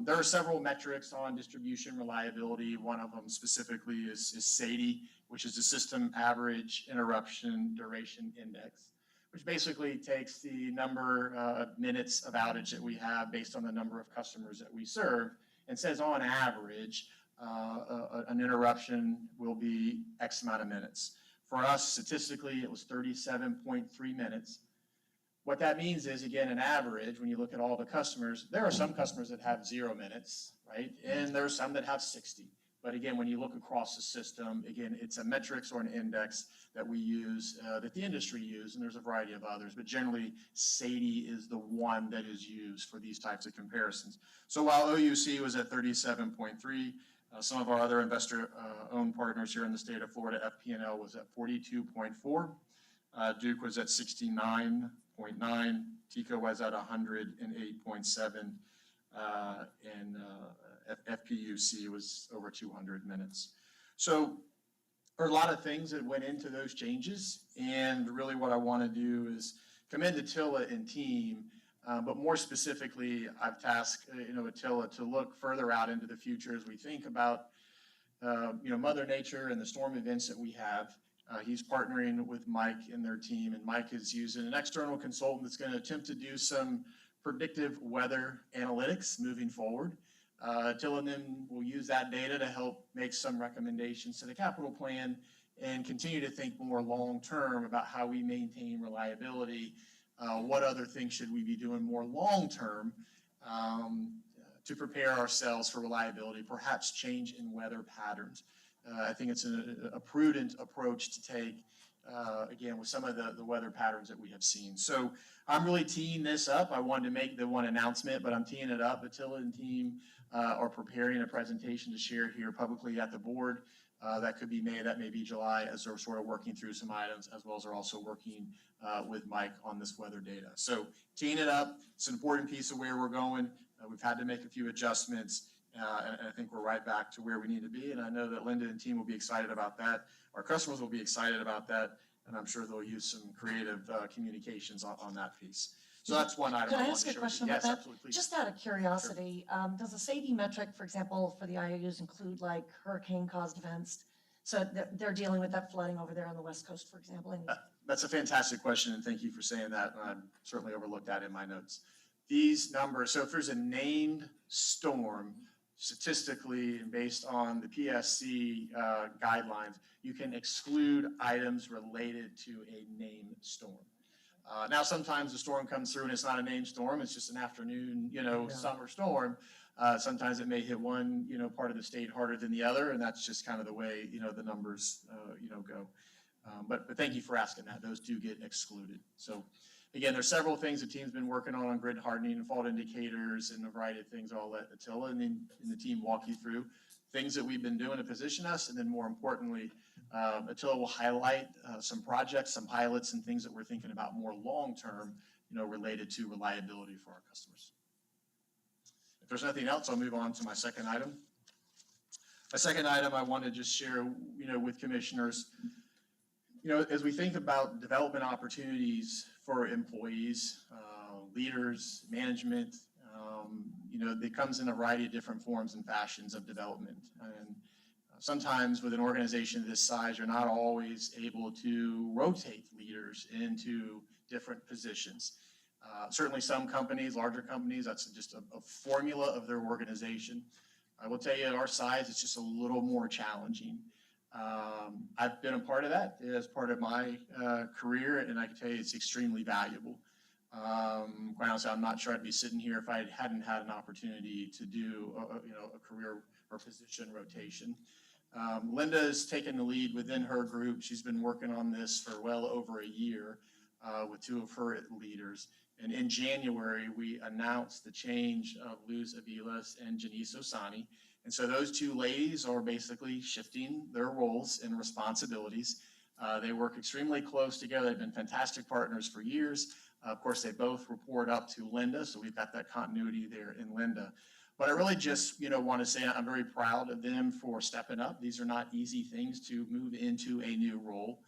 There are several metrics on distribution reliability. One of them specifically is SAIDI, which is the System Average Interruption Duration Index, which basically takes the number of minutes of outage that we have based on the number of customers that we serve, and says on average, an interruption will be X amount of minutes. For us, statistically, it was 37.3 minutes. What that means is, again, an average, when you look at all the customers, there are some customers that have 0 minutes, right? And there are some that have 60. But again, when you look across the system, again, it's a metrics or an index that we use, that the industry use, and there's a variety of others, but generally SAIDI is the one that is used for these types of comparisons. So while OUC was at 37.3, some of our other investor-owned partners here in the state of Florida, FP&L was at 42.4, Duke was at 69.9, TECO was at 108.7, and FPUC was over 200 minutes. So there are a lot of things that went into those changes, and really what I want to do is commend Attila and team, but more specifically, I've tasked Attila to look further out into the future as we think about Mother Nature and the storm events that we have. He's partnering with Mike and their team, and Mike is using an external consultant that's going to attempt to do some predictive weather analytics moving forward. Attila and them will use that data to help make some recommendations to the capital plan and continue to think more long-term about how we maintain reliability. What other things should we be doing more long-term to prepare ourselves for reliability, perhaps change in weather patterns. I think it's a prudent approach to take, again, with some of the weather patterns that we have seen. So I'm really teeing this up. I wanted to make the one announcement, but I'm teeing it up. Attila and team are preparing a presentation to share here publicly at the board. That could be May, that may be July, as they're sort of working through some items, as well as they're also working with Mike on this weather data. So teeing it up, it's an important piece of where we're going. We've had to make a few adjustments, and I think we're right back to where we need to be. And I know that Linda and team will be excited about that. Our customers will be excited about that, and I'm sure they'll use some creative communications on that piece. So that's one item. Could I wanted ask to a share with question you. about Yes, that? absolutely, please. Just out of curiosity, does the SAIDI metric, for example, for the IOUs include like hurricane-caused events? So they're dealing with that flooding over there on the West Coast, for example? And That's a fantastic question, and thank you for saying that. I certainly overlooked that in my notes. These numbers, so if there's a named storm, statistically and based on the PSC guidelines, you can exclude items related to a named storm. Now, sometimes the storm comes through and it's not a named storm, it's just an afternoon, summer storm. Sometimes it may hit one, part of the state harder than the other, and that's just kind of the way, the numbers, go. But thank you for asking that. Those do get excluded. So again, there's several things the team's been working on grid hardening and fault indicators and a variety of things. I'll let Attila and the team walk you through things that we've been doing to position us. And then more importantly, Attila will highlight some projects, some pilots, and things that we're thinking about more long-term, related to reliability for our customers. If there's nothing else, I'll move on to my second item. My second item I want to just share, with commissioners, as we think about development opportunities for employees, leaders, management, it comes in a variety of different forms and fashions of development. And sometimes with an organization this size, you're not always able to rotate leaders into different positions. Certainly some companies, larger companies, that's just a formula of their organization. I will tell you at our size, it's just a little more challenging. I've been a part of that as part of my career, and I can tell you it's extremely valuable. Quite honestly, I'm not sure I'd be sitting here if I hadn't had an opportunity to do a career or position rotation. Linda has taken the lead within her group. She's been working on this for well over a year with two of her leaders. And in January, we announced the change of Luz Aviles and Janice Osani. And so those two ladies are basically shifting their roles and responsibilities. They work extremely close together. They've been fantastic partners for years. Of course, they both report up to Linda, so we've got that continuity there in Linda. But I really just, want to say I'm very proud of them for stepping up. These are not easy things to move into a new role.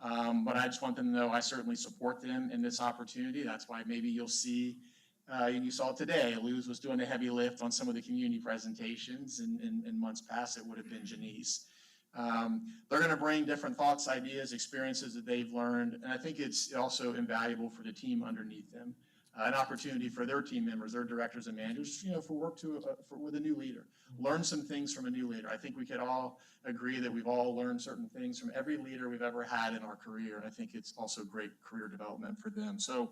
But I just want them to know I certainly support them in this opportunity. That's why maybe you'll see, you saw today, Luz was doing a heavy lift on some of the community presentations, and in months past, it would have been Janice. They're going to bring different thoughts, ideas, experiences that they've learned, and I think it's also invaluable for the team underneath them. An opportunity for their team members, their directors and managers, for work with a new leader. Learn some things from a new leader. I think we could all agree that we've all learned certain things from every leader we've ever had in our career, and I think it's also great career development for them. So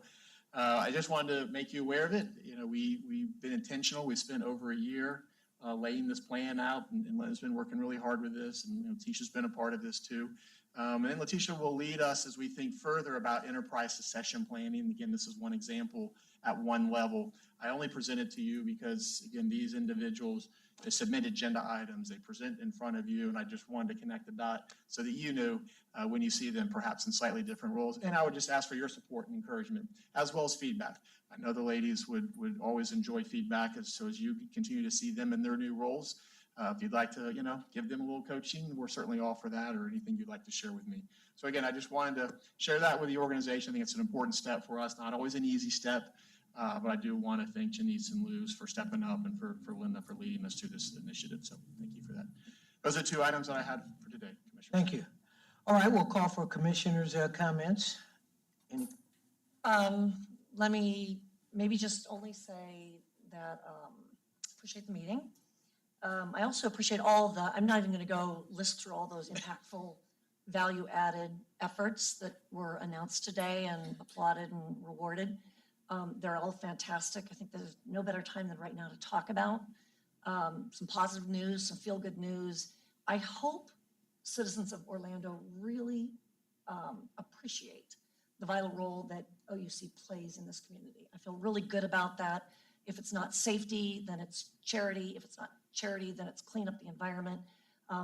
I just wanted to make you aware of it. We've been intentional. We spent over a year laying this plan out, and Linda's been working really hard with this, and Tisha's been a part of this too. And then Letitia will lead us as we think further about enterprise succession planning. Again, this is one example at one level. I only present it to you because, again, these individuals, they submit agenda items, they present in front of you, and I just wanted to connect the dot so that you knew when you see them perhaps in slightly different roles. And I would just ask for your support and encouragement, as well as feedback. I know the ladies would always enjoy feedback, so as you continue to see them in their new roles. If you'd like to, give them a little coaching, we're certainly all for that, or anything you'd like to share with me. So again, I just wanted to share that with the organization. I think it's an important step for us, not always an easy step, but I do want to thank Janice and Luz for stepping up, and for Linda for leading us to this initiative. So thank you for that. Those are two items that I had for today, Commissioner. Thank you. All right, we'll call for commissioners' comments. Any? Let me maybe just only say that appreciate the meeting. I also appreciate I'm not even going to go list through all those impactful value-added efforts that were announced today and applauded and rewarded. They're all fantastic. I think there's no better time than right now to talk about some positive news, some feel-good news. I hope citizens of Orlando really appreciate the vital role that OUC plays in this community. I feel really good about that. If it's not safety, then it's charity. If it's not charity, then it's clean up the environment,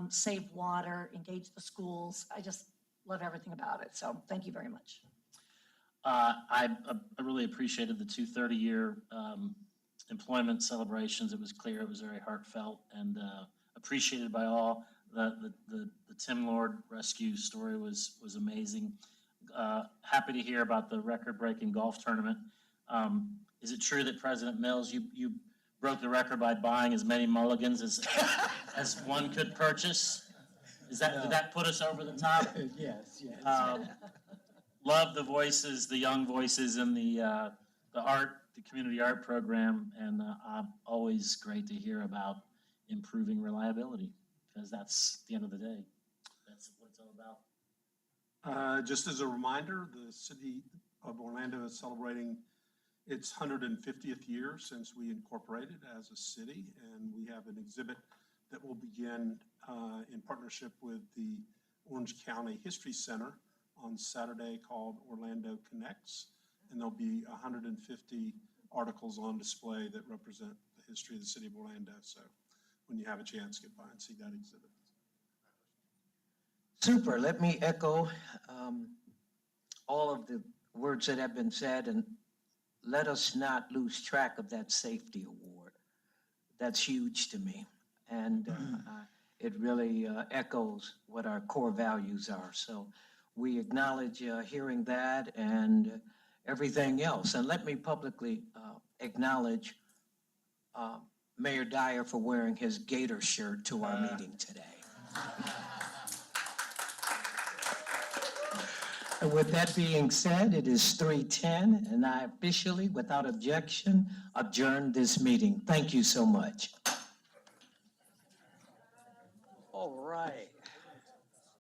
save water, engage the schools. I just love everything about it. So thank you very much. I really appreciated the 30-year employment celebrations. It was clear, it was very heartfelt, and appreciated by all. The Tim Lord rescue story was amazing. Happy to hear about the record-breaking golf tournament. Is it true that President Mills, you broke the record by buying as many mulligans as one could purchase? Did that put us over the top? Yes. Love the voices, the young voices in the community art program, and always great to hear about improving reliability, because that's at the end of the day, that's what it's all about. Just as a reminder, the city of Orlando is celebrating its 150th year since we incorporated as a city, and we have an exhibit that will begin in partnership with the Orange County History Center on Saturday, called Orlando Connects, and there'll be 150 articles on display that represent the history of the city of Orlando. So when you have a chance, get by and see that exhibit. Super. Let me echo all of the words that have been said, and let us not lose track of that safety award. That's huge to me, and it really echoes what our core values are. So we acknowledge hearing that and everything else. And let me publicly acknowledge Mayor Dyer for wearing his Gator shirt to our meeting today. And with that being said, it is 3:10, and I officially, without objection, adjourn this meeting. Thank you so much. All right.